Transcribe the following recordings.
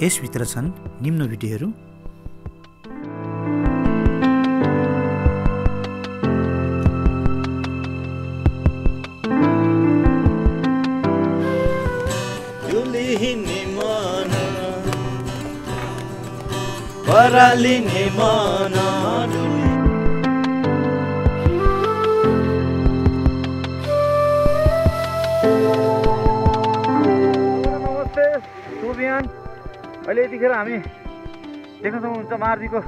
यसभित्र छन् निम्न भिडियोहरू। नमस्ते, शुभ बिहान। अहिले यतिखेर हामी देख्न सक्नुहुन्छ मार्दीको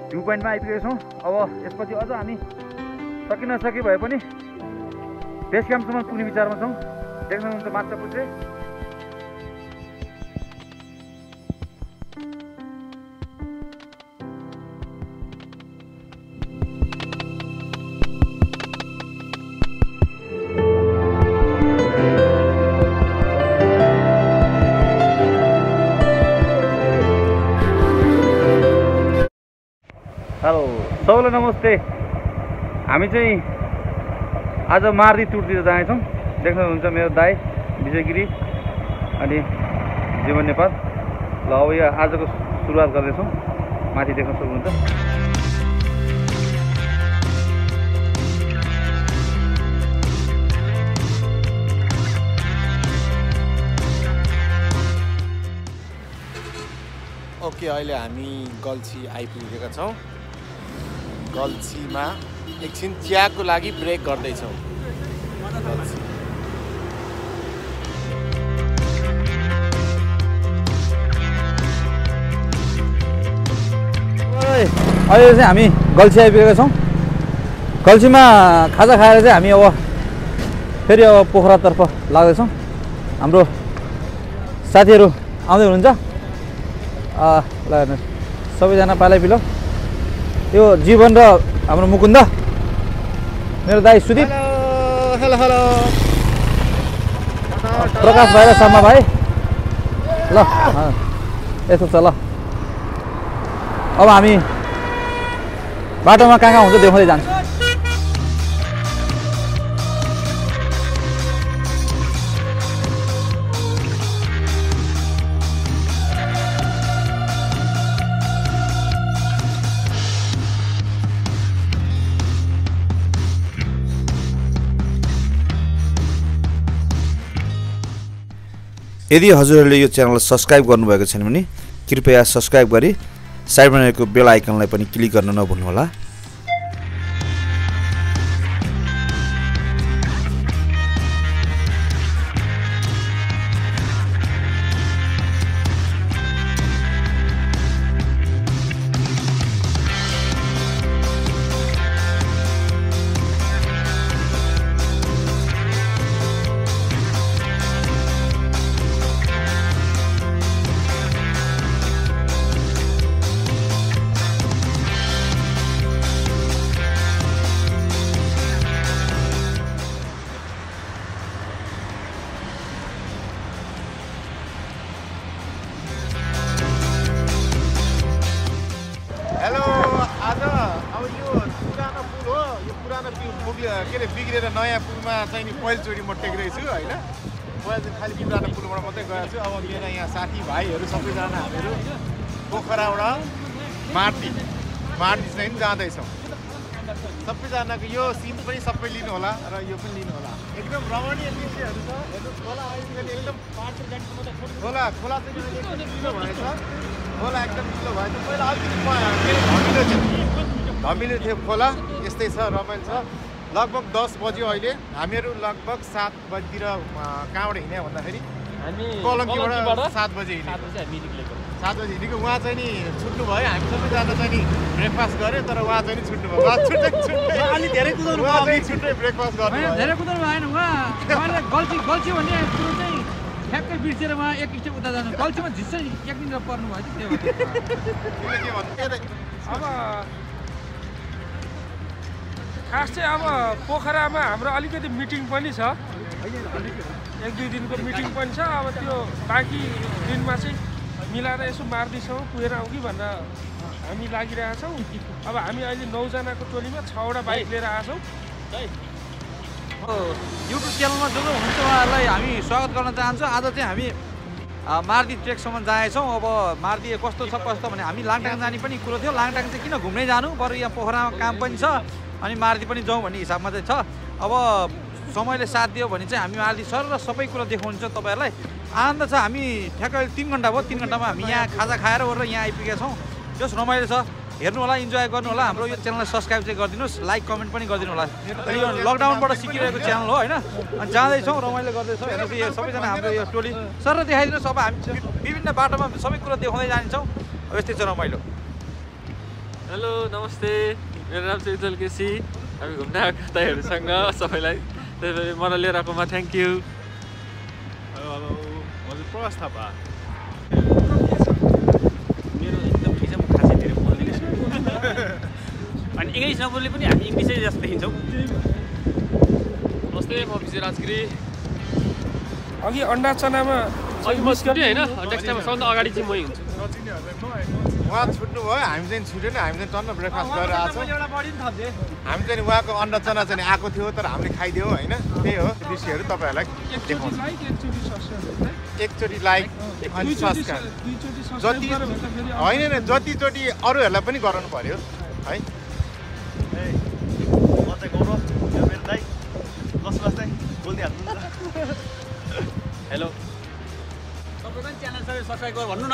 भ्यू पोइन्टमा आइपुगेका छौँ। अब यसपछि अझ हामी सकि नसके भए पनि बेस क्याम्पसम्म पुग्ने विचारमा छौँ। देख्न सक्नुहुन्छ माछा पुच्छे। हेलो सबैलाई नमस्ते। हामी चाहिँ आज मार्दी टुरतिर जानेछौँ। देख्नुहुन्छ मेरो दाइ विजय गिरी अनि जीवन नेपाल। ल अब यहाँ आजको सुरुवात गर्दैछौँ। माथि देख्न सक्नुहुन्छ। ओके, अहिले हामी गल्छी आइपुगेका छौँ। गल्छीमा एकछिन चियाको लागि ब्रेक गर्दैछौँ। अहिले चाहिँ हामी गल्छी आइपुगेका छौँ। गल्छीमा खाजा खाएर चाहिँ हामी अब फेरि अब पोखरातर्फ लाग्दैछौँ। हाम्रो साथीहरू आउँदै हुनुहुन्छ। ल हेर्नुहोस्, सबैजना पालै पिलो। यो जीवन र हाम्रो मुकुन्द, मेरो दाइ सुदीप, हेलो हेलो, प्रकाश भाइ र शर्मा भाइ। ल यस्तो छ। ल अब हामी बाटोमा कहाँ हुन्छ देखाउँदै जान्छौँ। यदि हजुरहरूले यो च्यानललाई सब्स्क्राइब गर्नुभएको छैन भने कृपया सब्स्क्राइब गरी साइडमा रहेको बेल आइकनलाई पनि क्लिक गर्न नभुल्नुहोला। के अरे बिग्रेर नयाँ पुलमा चाहिँ नि पहिलोचोटि म टेक्दैछु होइन। पहिला चाहिँ खालि पुरानो पुलबाट मात्रै गएको छु। अब मेरा यहाँ साथीभाइहरू सबैजना हामीहरू पोखराबाट मार्दी चाहिँ जाँदैछौँ। सबैजनाको यो सिन पनि सबै लिनु होला र यो पनि लिनु होला। एकदम रमणीय दृश्यहरू छ। हेर्नु खोला अहिले एकदम खोला चाहिँ एकदम चिलो भएछ। खोला एकदम चिलो भएछ। पहिला अलिकति धमिलो थियो खोला। यस्तै छ, रमाइलो छ। लगभग 10 बज्यो अहिले। हामीहरू लगभग 7 बजीतिर कहाँबाट हिँड्यो भन्दाखेरि हामी कलङ्कीबाट 7 बजे हिँडेको। 7 बजी हिँडेको। उहाँ चाहिँ नि छुट्नु भयो। हामी सबैजना चाहिँ नि ब्रेकफास्ट गऱ्यो, तर उहाँ चाहिँ नि छुट्नु भयो। अलि धेरै कुदाउनु उहाँ चाहिँ छुट्टै ब्रेकफास्ट गर्नु भयो। धेरै कुदाउनु भएन। उहाँले गल्छी भन्ने कुरो चाहिँ ठ्याक्कै बिर्सेर उहाँ एक स्टेप उता जानु। गल्छीमा झिस्सै एकदिन पर्नु भयो त्यो के भन्नु। अब खास चाहिँ अब पोखरामा हाम्रो अलिकति मिटिङ पनि छ। 1-2 दिनको मिटिङ पनि छ। अब त्यो बाँकी दिनमा चाहिँ मिलाएर यसो मार्दीसम्म पुगेर आउँ कि भनेर हामी लागिरहेछौँ। अब हामी अहिले 9 जनाको टोलीमा 6वटा बाइक लिएर आएछौँ। युट्युब च्यानलमा जो जो हुनुहुन्छ उहाँहरूलाई हामी स्वागत गर्न चाहन्छौँ। आज चाहिँ हामी मार्दी ट्रेकसम्म जाएछौँ। अब मार्दी कस्तो छ कस्तो भने हामी लाङटाङ जाने पनि कुरो थियो। लाङटाङ चाहिँ किन घुम्नै जानु, बरु यहाँ पोखरामा काम पनि छ अनि मार्दी पनि जाउँ भन्ने हिसाबमा चाहिँ छ। अब समयले साथ दियो भने चाहिँ हामी मार्दी सर र सबै कुरा देखाउँछ तपाईँहरूलाई। आनन्द छ। हामी ठ्याक्कै 3 घन्टा भयो, 3 घन्टामा हामी यहाँ खाजा खाएर ओरेर यहाँ आइपुगेका छौँ। जस रमाइलो छ, हेर्नु होला, इन्जोय गर्नु होला। हाम्रो यो च्यानललाई सब्सक्राइब चाहिँ गरिदिनुहोस्, लाइक कमेन्ट पनि गरिदिनु होला। यो लकडाउनबाट सिकिरहेको च्यानल हो होइन। अनि जाँदैछौँ, रमाइलो गर्दैछौँ। हेर्नुहोस् यो सबैजना हाम्रो यो टोली सर देखाइदिनुहोस्। अब हामी विभिन्न बाटोमा सबै कुरा देखाउँदै जान्छौँ। अब यस्तै छ रमाइलो। हेलो नमस्ते, मेरो नाम चाहिँ उज्जवल केसी। हामी घुम्न आएको तपाईँहरूसँग सबैलाई त्यसपछि मलाई लिएर आएकोमा थ्याङ्क यू। हेलो म चाहिँ प्रकाश थापा। मेरो एकदम ठिक छ, म खासै धेरै बोल्दिनँ अनि इङ्ग्लिस नबोल्ने पनि हामी इङ्ग्लिसै जस्तो देखिन्छौँ। नमस्ते, म विजय राजगिरी। अघि अन्डा चनामा अघि म छुटेँ होइन, नेक्स्ट टाइम सबभन्दा अगाडि चाहिँ मै हुन्छु। उहाँ छुट्नु भयो, हामी चाहिँ छुटेन। हामी चाहिँ टन्न ब्रेकफास्ट गरेर आएको छौँ। हामी चाहिँ उहाँको अन्डा चना चाहिँ आएको थियो तर हामीले खाइदियौँ होइन। त्यही हो दृश्यहरू तपाईँहरूलाई देखाउँछ। एकचोटि लाइक अनि सब्सक्राइब जति होइन जतिचोटि अरूहरूलाई पनि गराउनु पर्यो है। हेलो तपाईँ पनि च्यानल सब्सक्राइब गर भन्नु न।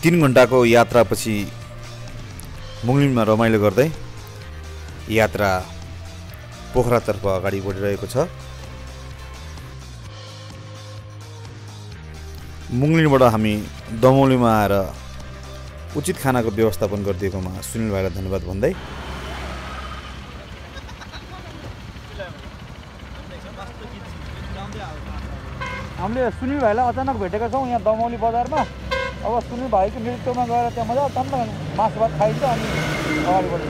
3 घन्टाको यात्रापछि मुङलिनमा रमाइलो गर्दै यात्रा पोखरातर्फ अगाडि बढिरहेको छ। मुङलिनबाट हामी दमौलीमा आएर उचित खानाको व्यवस्थापन गरिदिएकोमा सुनिल भाइलाई धन्यवाद भन्दै हामीले सुनिल भाइलाई अचानक भेटेका छौँ यहाँ दमौली बजारमा। अब सुनिल भाइको नृत्यमा गएर त्यहाँ मजा टन्न मासु भात खाइन्छ अनि अगाडि बढ्छ।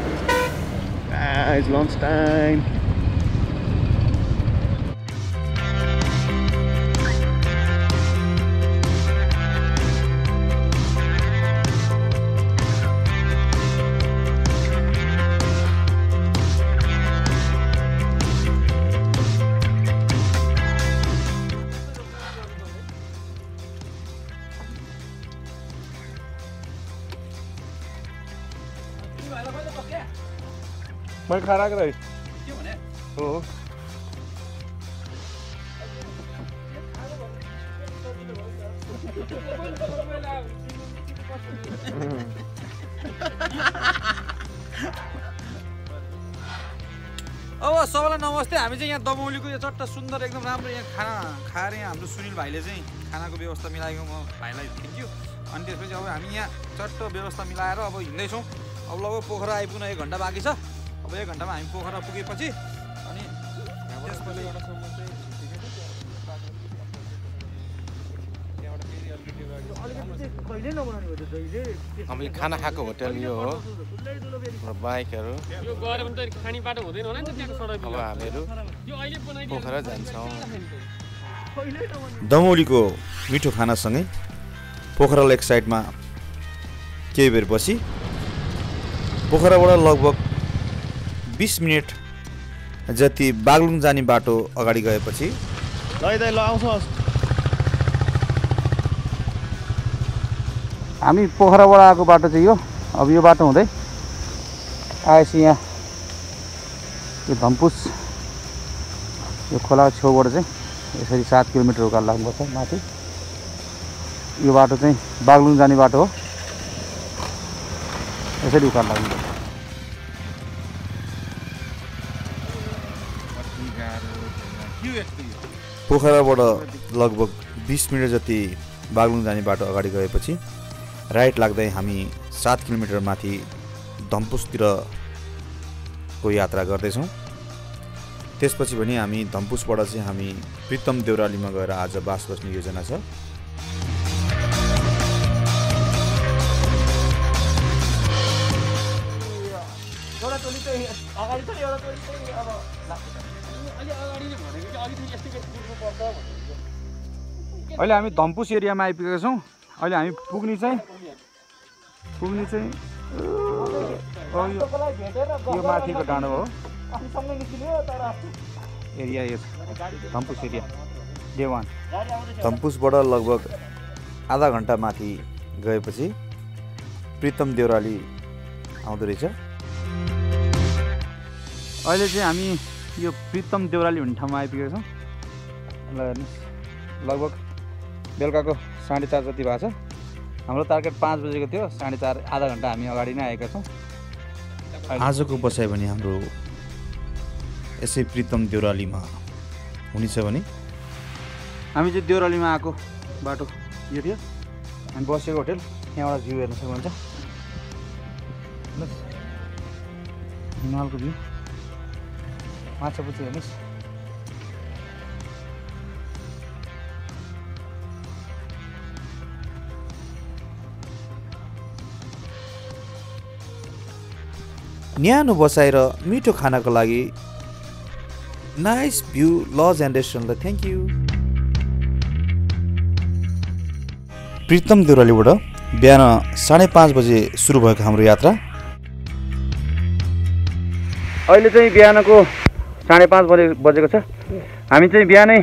It's lunch time. मैं खा रहा रही हो अब सबैलाई नमस्ते। हामी चाहिँ यहाँ दमौलीको यो चट्ट सुन्दर एकदम राम्रो यहाँ खाना खाएर यहाँ हाम्रो सुनिल भाइले चाहिँ खानाको व्यवस्था मिलाएको म भाइलाई थ्याङ्क यू। अनि त्यसपछि अब हामी यहाँ चट्ट व्यवस्था मिलाएर अब हिँड्दैछौँ। अब लगभग पोखरा आइपुग्न 1 घन्टा बाँकी छ। अब 1 घन्टामा हामी पोखरा पुगेपछि अनि हामीले खाना खाएको होटल यो हो र बाइकहरू। यो गएर पनि त खाने बाटो हुँदैन होला नि त त्यहाँको सडक। अब हामीहरू यो अहिले बनाइदियो पोखरा जान्छौँ। दमौलीको मिठो खानासँगै पोखरा लेक साइडमा केही बेर बसी पोखराबाट लगभग 20 मिनट जति बागलुङ जाने बाटो अगाडि गएपछि हामी पोखराबाट आएको बाटो चाहिँ यो। अब यो बाटो हुँदै आएपछि यहाँ यो धम्पुस यो खोला छेउबाट चाहिँ यसरी 7 किलोमिटर उकालो लाग्नुपर्छ माथि। यो बाटो चाहिँ बागलुङ जाने बाटो हो। यसरी उकालो लाग्नुपर्छ। पोखराबाट लगभग 20 मिनट जति बागलुङ जाने बाटो अगाडि गएपछि राइट लाग्दै हामी 7 किलोमिटर माथि धम्पुसतिरको यात्रा गर्दैछौँ। त्यसपछि पनि हामी धम्पुसबाट चाहिँ हामी प्रितम देउरालीमा गएर आज बास बस्ने योजना छ। अहिले हामी धम्पुस एरियामा आइपुगेका छौँ। अहिले हामी पुग्ने चाहिँ यो माथिको डाँडो हो। एरिया यो थम्पुस एरिया डे 1 थम्पुसबाट लगभग आधा घन्टा माथि गएपछि प्रितम देउराली आउँदो रहेछ। अहिले चाहिँ हामी यो प्रितम देउराली भन्ने ठाउँमा आइपुगेका छौँ। ल हेर्नुहोस् लगभग बेलुकाको 4:30 जति भएको छ। हाम्रो टार्गेट 5 बजेको थियो, 4:30 आधा घन्टा हामी अगाडि नै आएका छौँ। आजको बसाइ भने हाम्रो यसै प्रितम देउरालीमा हुनेछ भने हामी चाहिँ देउरालीमा आएको बाटो यो थियो। हामी बसेको होटेल यहाँबाट भ्यू हेर्न सक्नुहुन्छ। हिमालको भ्यू माछापुच्छी हेर्नुहोस्। न्यानो बसाइ र मिठो खानाको लागि नाइस भ्यू लज एन्ड रेस्टुरेन्टलाई थ्याङ्क यू। प्रितम देउरालीबाट बिहान 5:30 बजे सुरु भएको हाम्रो यात्रा अहिले चाहिँ बिहानको 5:30 बजेको छ। हामी चाहिँ बिहानै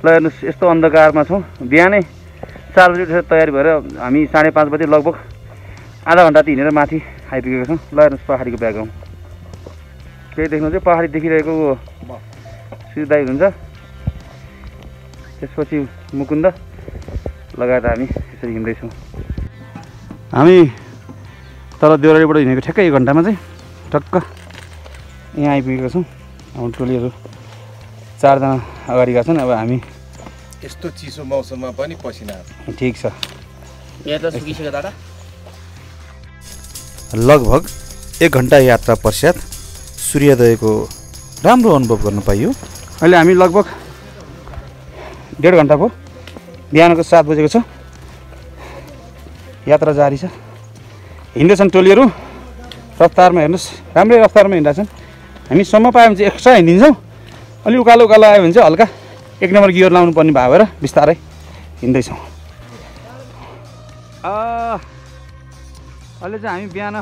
ल हेर्नुहोस् यस्तो अन्धकारमा छौँ। बिहानै 4 बजी उठेर तयारी भएर हामी 5:30 बजे लगभग आधा घन्टा हिँडेर माथि आइपुगेका छौँ। ल हेर्नुहोस् पहाडीको ब्याकग्राउन्ड केही देख्नु चाहिँ पहाडी देखिरहेको सिधाइ हुन्छ। त्यसपछि मुकुन्द लगाएर हामी यसरी हिँड्दैछौँ। हामी तल देउरालीबाट हिँडेको ठ्याक्कै 1 घन्टामा चाहिँ टक्क यहाँ आइपुगेका छौँ। हाम्रो टोलीहरू 4 जना अगाडि गएका छन्। अब हामी यस्तो चिसो मौसममा पनि पसिना ठिक छ। यहाँ त सुकिसक्यो दादा। लगभग 1 घन्टा यात्रा पश्चात सूर्योदयको राम्रो अनुभव गर्न पाइयो। अहिले हामी लगभग 1.5 घन्टा भयो। बिहानको 7 बजेको छ। यात्रा जारी छ। हिँड्दैछन् टोलीहरू रफ्तारमा। हेर्नुहोस् राम्रै रफ्तारमा हिँड्दैछन्। हामी सम्म पायो भने चाहिँ एक्स्ट्रा हिँडिदिन्छौँ। अलि उकालो उकालो आयो भने चाहिँ हल्का 1 नम्बर गियर लाउनु पर्ने भयो भएर बिस्तारै हिँड्दैछौँ। अहिले चाहिँ हामी बिहान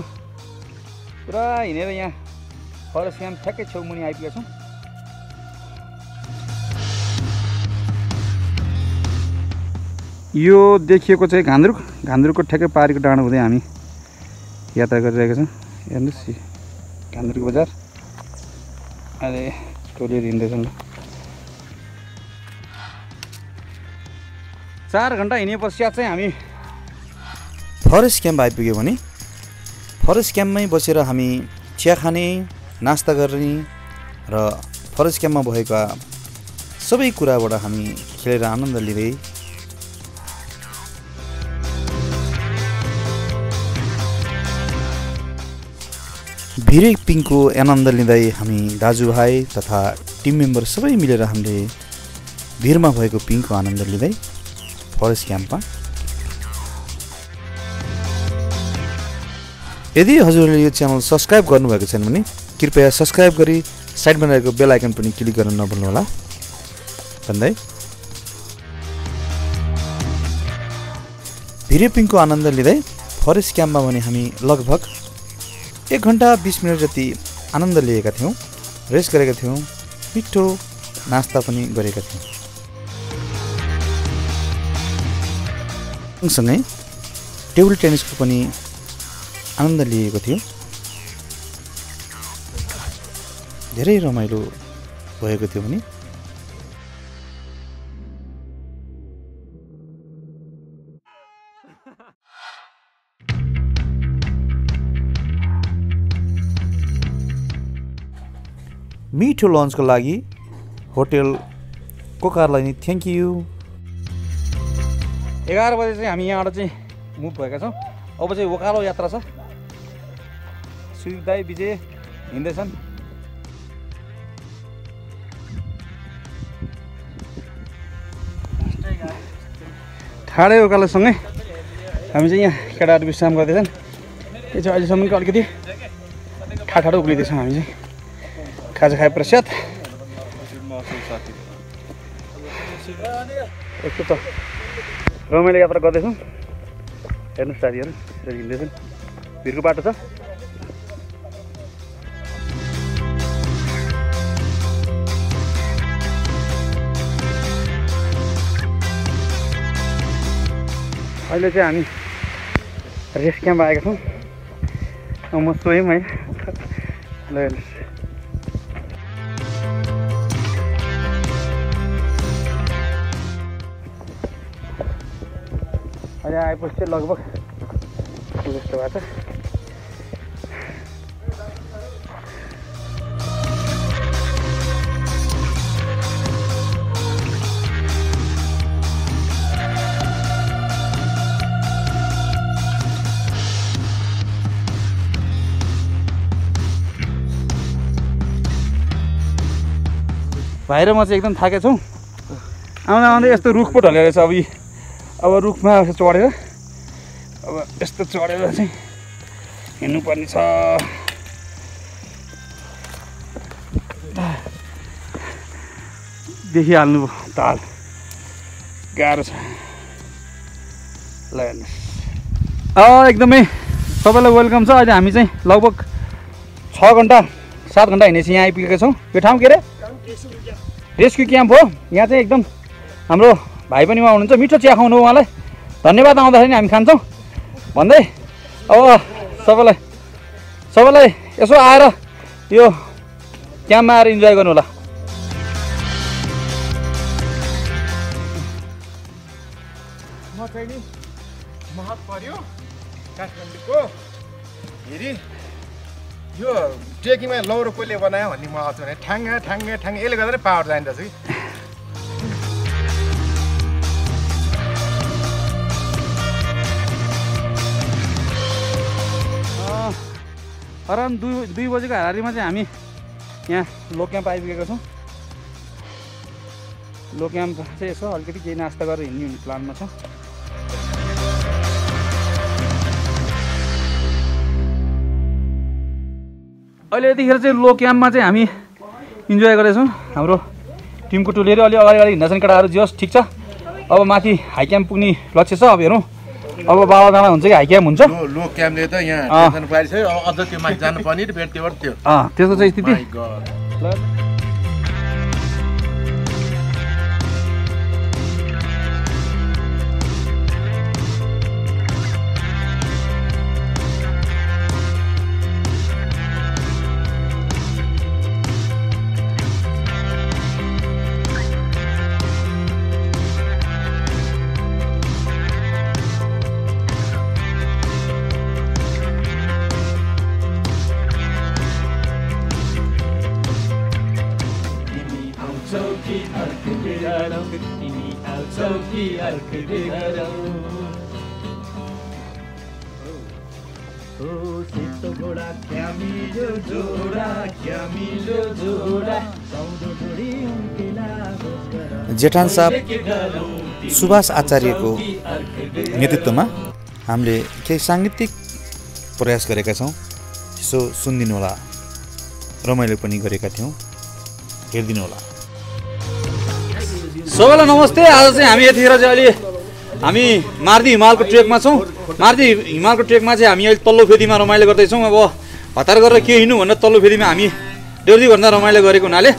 पुरा हिँडेर यहाँ फरेस्ट क्याम्प ठ्याक्कै छेउमुनि आइपुगेका छौँ। यो देखिएको चाहिँ घान्द्रुकको ठ्याक्कै पारीको डाँडो हुँदै हामी यात्रा गरिरहेका छौँ। हेर्नुहोस् घान्द्रुक बजार। अहिले टोलीहरू हिँड्दैछन्। 4 घन्टा हिँडे पश्चात चाहिँ हामी फरेस्ट क्याम्प आइपुग्यो भने फरेस्ट क्याम्पमै बसेर हामी चिया खाने, नास्ता गर्ने र फरेस्ट क्याम्पमा भएका सबै कुराबाट हामी खेलेर आनन्द लिँदै भिरे पिङको आनन्द लिँदै हामी दाजुभाइ तथा टिम मेम्बर सबै मिलेर हामीले भिरमा भएको पिङको आनन्द लिँदै फरेस्ट क्याम्पमा। यदि हजुरहरूले यो च्यानल सब्सक्राइब गर्नुभएको छैन भने कृपया सब्सक्राइब गरी साइडमा रहेको बेल आइकन पनि क्लिक गर्न नभुल्नुहोला भन्दै भिडियो पिङको आनन्द लिँदै फरेस्ट क्याम्पमा भने हामी लगभग 1 घन्टा 20 मिनट जति आनन्द लिएका थियौँ, रेस्ट गरेका थियौँ, मिठो नास्ता पनि गरेका थियौँ। सँगसँगै टेबल टेनिसको पनि आनन्द लिएको थियो। धेरै रमाइलो भएको थियो भने मिठो लन्चको लागि होटेल कोकारलाई नि थ्याङ्क यू। 11 बजे चाहिँ हामी यहाँबाट चाहिँ मुभ भएका छौँ। अब चाहिँ उकालो यात्रा छ। सुदाई विजय हिँड्दैछन्। ठाडै उकालोसँगै हामी चाहिँ यहाँ केटाहरू विश्राम गर्दैछन्। यो चाहिँ अहिलेसम्मको अलिकति ठाडो उक्लिँदैछौँ हामी चाहिँ खाजा खाए पश्चात। यस्तो त रमाइलो यात्रा गर्दैछौँ। हेर्नुहोस् साथीहरू हिँड्दैछन्। भिरको बाटो छ। अहिले चाहिँ हामी रेस्ट क्याम्प आएका छौँ। म स्वयं है ल हेर्नुहोस्। अहिले आएपछि लगभग जस्तो भएको छ। भाइ र म चाहिँ एकदम थाकेको छौँ। आउँदा आउँदै यस्तो रुख पो ढलेको रहेछ। अब रुखमा चढेर अब यस्तो चढेर चाहिँ हिँड्नुपर्ने छ। देखिहाल्नु ताल गाह्रो छ। ल हेर्नुहोस् एकदमै सबैलाई वेलकम छ। अहिले हामी चाहिँ लगभग 6 घन्टा 7 घन्टा हिँडेपछि यहाँ आइपुगेका छौँ। यो ठाउँ के अरे रेस्क्यु क्याम्प हो। यहाँ चाहिँ एकदम हाम्रो भाइ पनि उहाँ हुनुहुन्छ। मिठो चिया खुवाउनु उहाँलाई धन्यवाद। आउँदाखेरि नि हामी खान्छौँ भन्दै अब सबैलाई यसो आएर यो क्याम्पमा आएर इन्जोय गर्नु होला। म चाहिँ नि महत पर्यो काठमाडौँको हेरी यो ट्रेकिङमा लौरो कसले बनायो भन्ने म आउँछु भने ठ्याङ्गे यसले गर्दा नै पावर जान्छ कि। अराउन्ड 2 बजेको हारारीमा चाहिँ हामी यहाँ लो क्याम्प आइपुगेका छौँ। लो क्याम्प चाहिँ यसो अलिकति केही नास्ता गरेर हिँड्ने प्लानमा छ। अहिले यतिखेर चाहिँ लो क्याम्पमा चाहिँ हामी इन्जोय गर्दैछौँ। हाम्रो टिमको टोलीहरू अलि अगाडि हिँड्दा छन् केटाहरू। जस ठिक छ। अब माथि हाई क्याम्प पुग्ने लक्ष्य छ। अब हेरौँ अब बाबा दाना हुन्छ कि हाई क्याम्प हुन्छ। लो क्याम्पले त यहाँ टेन्सन पारिसक्यो। अब अझ त्यो माथि जानुपर्ने भेट त्यो त्यस्तो चाहिँ स्थिति। जेठान साहब सुभाष आचार्यको नेतृत्वमा हामीले केही साङ्गीतिक प्रयास गरेका छौँ। यसो सुनिदिनु होला। रमाइलो पनि गरेका थियौँ, हेरिदिनु होला। सबैलाई नमस्ते। आज चाहिँ हामी यतिखेर चाहिँ अहिले हामी मार्दी हिमालको ट्रेकमा छौँ। मार्दी हिमालको ट्रेकमा चाहिँ हामी अहिले तल्लो फेदीमा रमाइलो गर्दैछौँ। अब हतार गरेर के हिँड्नु भनेर तल्लो फेदीमा हामी डेढ-2 घन्टा रमाइलो गरेको हुनाले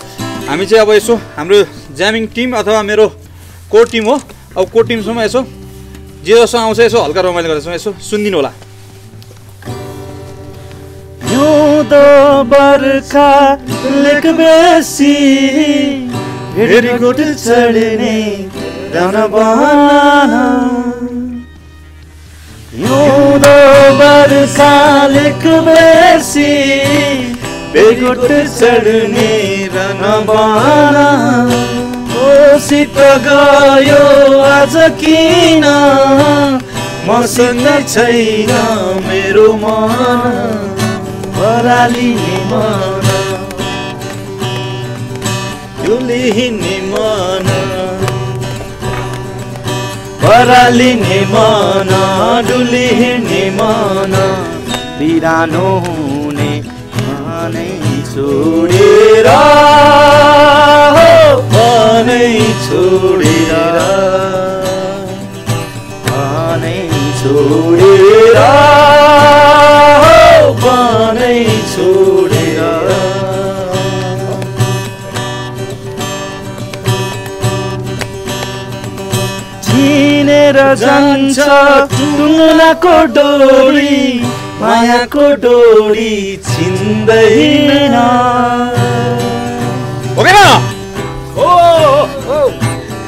हामी चाहिँ अब यसो हाम्रो ज्यामिङ टिम अथवा मेरो कोर टिम हो। अब कोर टिमसँग यसो जे जसो आउँछ यसो हल्का रमाइलो गर्दैछौँ। यसो सुनिदिनु होला। बर्खा लेक बेसी भेडीगोठ चढ्ने राउन बहाना हिउँदो बर्खा लेक बेसी भेडीगोठ चढ्ने राउन बहाना ओसित गयो आज किन मसँग छैन मेरो मन परालिने मन डुलिने मन परालिने मन डुलिने मन बिरानो हुने मनै छोडेर मनै छोडेर मनै छोडेर मनै छोडेर चिनेर जान्छ टुङ्नाको डोरी मायाको डोरी छिन्दैन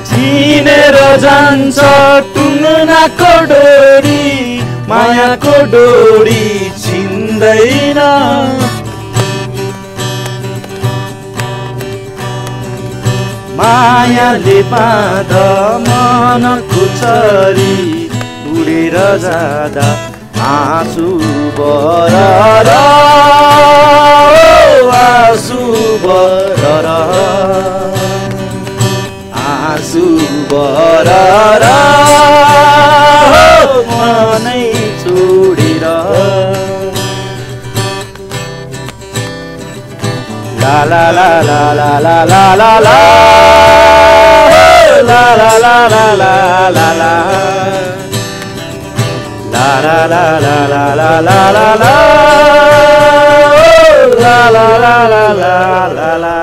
चिनेर जान्छ टुङ्नाको डोरी मायाको डोरी छिन्दैन मायाले बाँध मनको चरी उडेर जाँदा आँसु बरर आँसु बरर आँसु बरर मनै छोडेर ला ला ला ला ला ला ला ला ला ला ला ला ला ला ला ला la la la la la la la la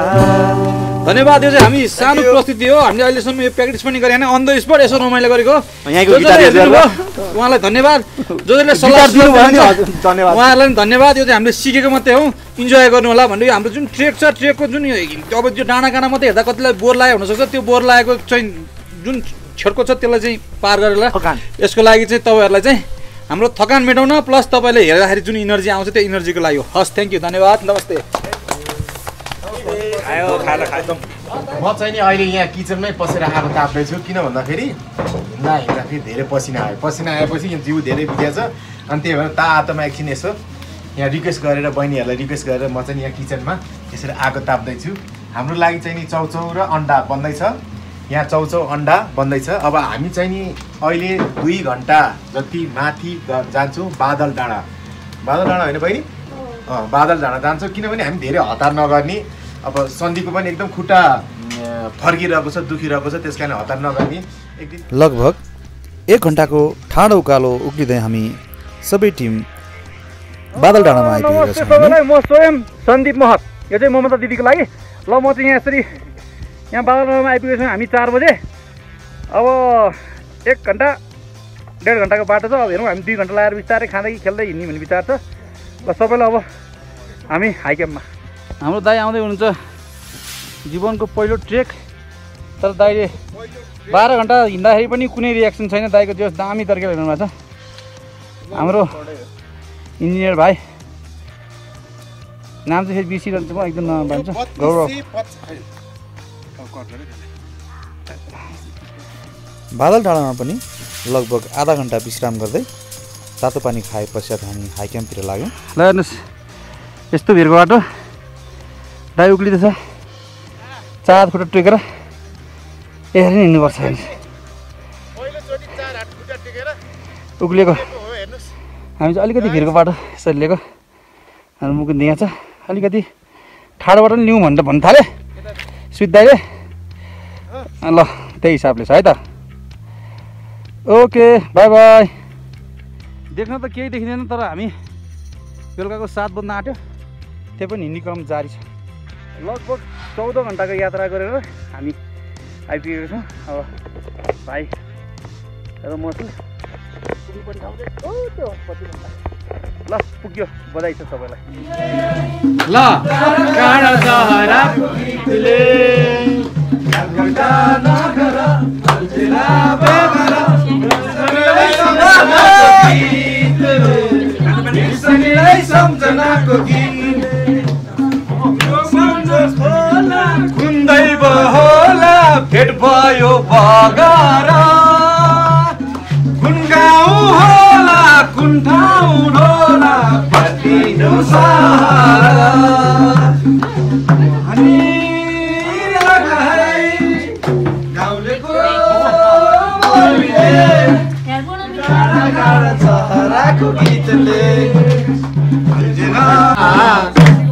धन्यवाद। यो चाहिँ हामी सानो प्रस्तुति हो, हामीले अहिलेसम्म यो प्र्याक्टिस पनि गरेन, अन द स्पट यसो रमाइलो गरेको। उहाँलाई धन्यवाद, जसले सल्लाह दिनुभयो उहाँहरूलाई पनि धन्यवाद। यो चाहिँ हामीले सिकेको मात्रै हो, इन्जोय गर्नु होला भन्नु। हाम्रो जुन ट्रेक छ, ट्रेकको जुन अब त्यो डाँडा काँडा मात्रै हेर्दा कतिलाई बोर लागेको हुनसक्छ, त्यो बोर लागेको चाहिँ जुन छेड्को छ त्यसलाई चाहिँ पार गरेर यसको लागि चाहिँ तपाईँहरूलाई चाहिँ हाम्रो थकान मेटाउन प्लस तपाईँले हेर्दाखेरि जुन इनर्जी आउँछ त्यो इनर्जीको लागि हो। हस्, थ्याङ्क यू, धन्यवाद, नमस्ते। म चाहिँ नि अहिले यहाँ किचनमै पसेर आगो ताप्दैछु, किन भन्दाखेरि हिँड्दाखेरि धेरै पसिना आयो। पसिना आएपछि यहाँ जिउ धेरै बिग्रिएछ, अनि त्यही भएर तातोमा एकछिन यसो यहाँ रिक्वेस्ट गरेर बहिनीहरूलाई रिक्वेस्ट गरेर म चाहिँ यहाँ किचनमा यसरी आगो ताप्दैछु। हाम्रो लागि चाहिँ नि चाउचाउ र अन्डा बन्दैछ। यहाँ चाउचाउ अन्डा बन्दैछ। अब हामी चाहिँ नि अहिले 2 घन्टा जति माथि जान्छौँ बादल डाँडा। बादल डाँडा होइन बहिनी? बादल डाँडा जान्छौँ, किनभने हामी धेरै हतार नगर्ने। अब सन्धिको पनि एकदम खुट्टा फर्किरहेको छ, दुखिरहेको छ, त्यस कारण हतार नगर्ने। एक दिन लगभग 1 घन्टाको ठाडो उकालो उक्लिँदै हामी सबै टिम बादल डाँडामा आइपुगेका छौँ। म स्वयं सन्दीप महत, यो चाहिँ ममता दिदीको लागि। ल म चाहिँ यहाँ यसरी यहाँ बादल डाँडामा आइपुगेको छौँ हामी 4 बजे। अब 1 घन्टा 1.5 घन्टाको बाटो छ। अब हेरौँ हामी 2 घन्टा लगाएर बिस्तारै खाँदै खेल्दै हिँड्ने भन्ने विचार छ। ल सबैलाई अब हामी हाई क्याम्पमा। हाम्रो दाइ आउँदै हुनुहुन्छ, जीवनको पहिलो ट्रेक। तर दाइले 12 घन्टा हिँड्दाखेरि पनि कुनै रियाक्सन छैन। दाइको जो दामी तरिकाले हिँड्नु भएको छ हाम्रो इन्जिनियर भाइ। नाम चाहिँ फेरि बिर्सिरहन्छ, म एकदम नाम भन्छ गौरव। बादल डाँडामा पनि लगभग आधा घन्टा विश्राम गर्दै तातो पानी खाए पश्चात हामी हाई क्याम्पतिर लाग्यौँ। ल हेर्नुहोस्, यस्तो भिरको बाटो, दाइ उक्लिँदैछ, 4 खुट्टा टेकेर यसरी हिँड्नुपर्छ। उक्लिएको हामी चाहिँ अलिकति भिरको बाटो यसरी लिएको। हाम्रो मुकुन्द यहाँ छ, अलिकति ठाडो बाटो पनि लिउँ भनेर भन्नु थाले सुइत दाइले। ल त्यही हिसाबले छ है त। Okay, by by. देख्न त केही देखिँदैन, तर हामी बेलुकाको 7 बज्न आँट्यो, त्यो पनि हिँड्ने क्रम जारी छ। लगभग 14 घन्टाको यात्रा गरेर हामी आइपुगेको छौँ। अब भाइ र म छु ल पुग्यो, बधाई छ सबैलाई। ल कुन्दै बहोला भेट भयो बगारा, कुन गाउँ होला कुन ठाउँ होला भटिनु सहारा। अनि गाउँलेको बोलीले गाडा गाडा चहराको गीतले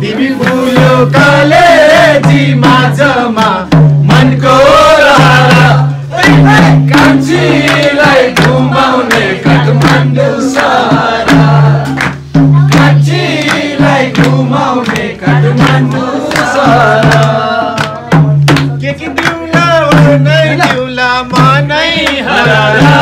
तिमी फुल्यो कलेजी माझमा मनको रहरा, कान्छीलाई घुमाउने काठमाडौँ सहरा, कान्छीलाई घुमाउने काठमाडौँ सहरा। के दिउला नै दिउला मनै हरारा।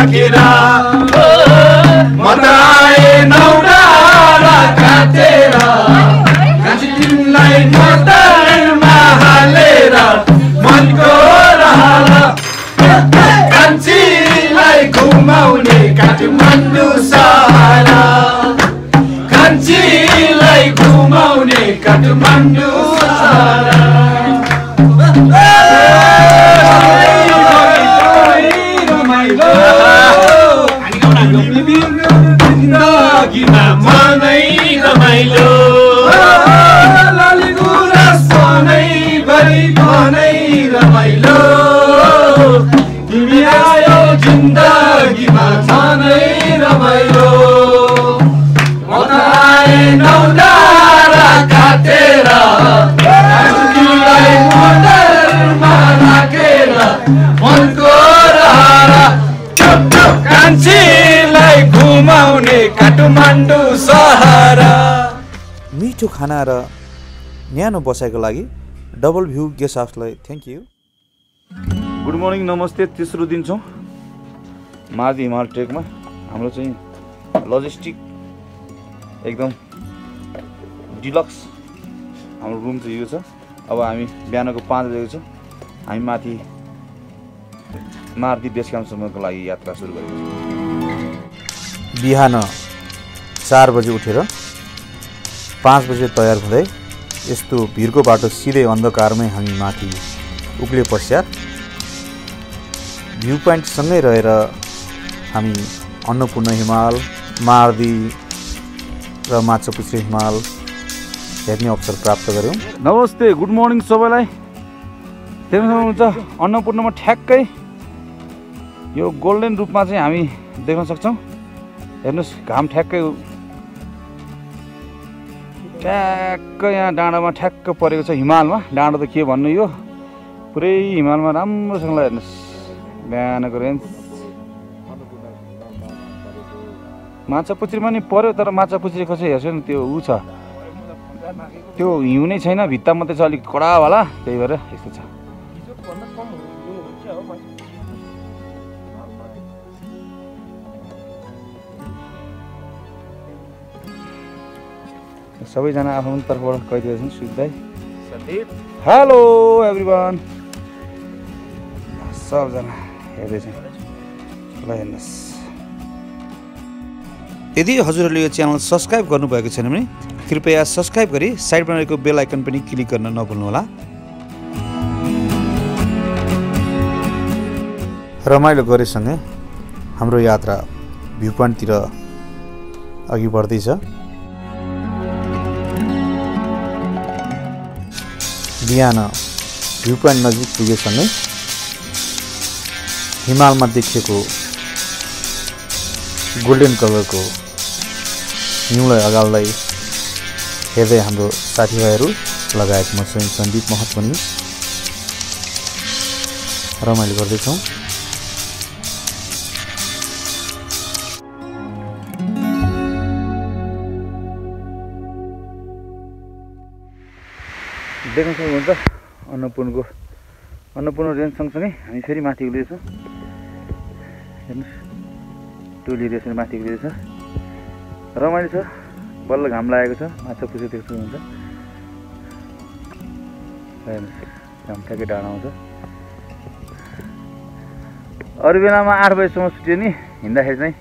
राखेर मताए नौडारा काटेर कान्छी तिमीलाई मोटरमा हालेर मनको रहर कान्छीलाई घुमाउने काठमाडौँ सहर कान्छीलाई घुमाउने काठमाडौँ सहर जिन्दगीमा मनै रमाइलो लाली गुराँस सधैँभरि मनै रमाइलो तिमी आयो जिन्दगीमा मनै रमाइलो म त आएँ नौडारा काटेर तिमीलाई मोटरमा राखेर मनको रहर कान्छीलाई घुमाउने काठमाडौँ सहर। मिठो खाना र न्यानो बसाइको लागि डबल भ्यू गेस्ट हाउसलाई थ्याङ्क यू। गुड मर्निङ नमस्ते। तेस्रो दिन छौँ माथि हिमाल ट्रेकमा। हाम्रो चाहिँ लजिस्टिक एकदम डिलक्स हाम्रो रुम चाहिँ यो छ। अब हामी बिहानको 5 बजेको छ। हामी माथि मारुति बेस क्याम्पसम्मको लागि यात्रा सुरु गरेको छौँ। बिहान 4 बजे उठेर 5 बजे तयार हुँदै यस्तो भिरको बाटो सिधै अन्धकारमै हामी माथि उक्ले पश्चात भ्यू पोइन्टसँगै रहेर हामी अन्नपूर्ण हिमाल, मार्दी र माछापुच्छ्रे हिमाल हेर्ने अवसर प्राप्त गऱ्यौँ। नमस्ते, गुड मर्निङ सबैलाई। देख्न सक्नुहुन्छ अन्नपूर्णमा ठ्याक्कै यो गोल्डन रूपमा चाहिँ हामी देख्न सक्छौँ। हेर्नुहोस् घाम ठ्याक्कै यहाँ डाँडामा ठ्याक्क परेको छ। हिमालमा डाँडा त के भन्नु, यो पुरै हिमालमा राम्रोसँगलाई हेर्नुहोस् बिहानको रेन्ज। माछापुच्छ्रेमा नि पर्यो तर माछापुच्छ्रे कसै हेर्छ नि त्यो ऊ छ, त्यो हिउँ नै छैन, भित्ता मात्रै छ अलिक कडावाला, त्यही भएर यस्तो छ। सबैजना आफ्नो तर्फबाट कहिदिएको छन्। सुजित भाइ, सन्दीप, हेलो एभ्रिवान, सबजना हेर्दैछन्। ल हेर्नुहोस्, यदि हजुरहरूले यो च्यानल सब्सक्राइब गर्नुभएको छैन भने कृपया सब्सक्राइब गरी साइडमा रहेको बेल आइकन पनि क्लिक गर्न नभुल्नुहोला। रमाइलो गरेसँगै हाम्रो यात्रा भ्यू पोइन्टतिर अघि बढ्दैछ। बिहान भ्यू पोइन्ट नजिक पुगेसँगै हिमालमा देखिएको गोल्डन कलरको हिउँलाई अगाल्दै हेर्दै हाम्रो साथीभाइहरू लगायत म स्वयं सन्दीप महत पनि रमाइलो गर्दैछौँ। देख्न सक्नुहुन्छ अन्नपूर्ण रेन्ज सँगसँगै हामी फेरि माथि उक्लिँदैछौँ। हेर्नुहोस् टोली रेसर माथि उक्लिँदैछ, रमाइलो छ। बल्ल घाम लागेको छ। माछापुच्छ्रे देख्न सक्नुहुन्छ। हेर्नुहोस् घाम ठ्याक्कै डाँडा आउँछ। अरू बेलामा 8 बजीसम्म सुत्यो नि, हिँड्दाखेरि चाहिँ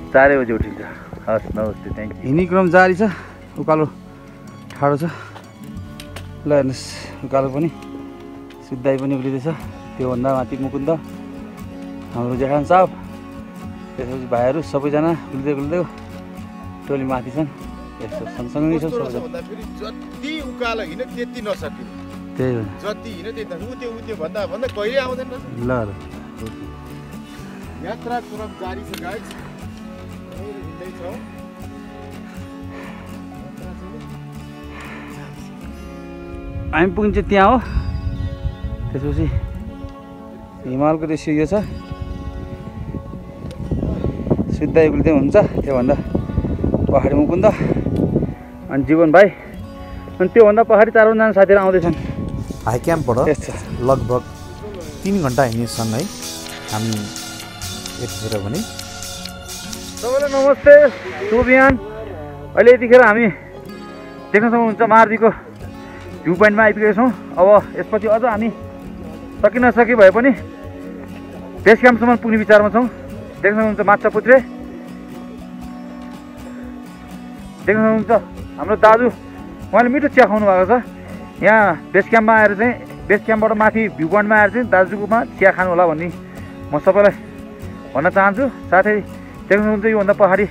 4 बजी उठिन्छ। हस् नमस्ते, थ्याङ्क यू। हिँड्ने क्रम जारी छ। उकालो ठाडो छ। ल हेर्नुहोस् उकालो पनि सिधै पनि उक्लिँदैछ। त्योभन्दा माथि मुकुन्द, हाम्रो जेठान साहब, त्यसपछि भाइहरू सबैजना उक्लिँदै टोली माथि छन्। यस्तो सँगसँगै छ सबैजना। जति उकालो हिँड्यो त्यति नसकिने, त्यही हो, जति हिँड्यो त्यति उत्यो भन्दा कहिले आउँदैन। ल यात्रा क्रम जारी छ गाइस, हिँड्दैछौँ। हामी पुगिन्छ त्यहाँ हो। त्यसपछि हिमालको दृश्य यो छ। सिधै उक्लिँदै हुन्छ। त्योभन्दा पहाडी मुकुन्द अनि जीवन भाइ, अनि त्योभन्दा पहाडी 4-5जना साथीहरू आउँदैछन्। हाई क्याम्पबाट लगभग 3 घन्टा हिँड्नेसँगै हामी यतिखेर भने सबैलाई नमस्ते, शुभ बिहान। अहिले यतिखेर हामी देख्न सक्नुहुन्छ महारथीको भ्यू पोइन्टमा आइपुगेका छौँ। अब यसपछि अझ हामी सकि नसके भए पनि बेस क्याम्पसम्म पुग्ने विचारमा छौँ। देख्न सक्नुहुन्छ माछापुच्छ्रे, देख्न सक्नुहुन्छ हाम्रो दाजु, उहाँले मिठो चिया खुवाउनु भएको छ। यहाँ बेस क्याम्पमा आएर चाहिँ बेस क्याम्पबाट माथि भ्यू पोइन्टमा आएर चाहिँ दाजुकोमा चिया खानु होला भन्ने म सबैलाई भन्न चाहन्छु। साथै देख्न सक्नुहुन्छ योभन्दा पहाडी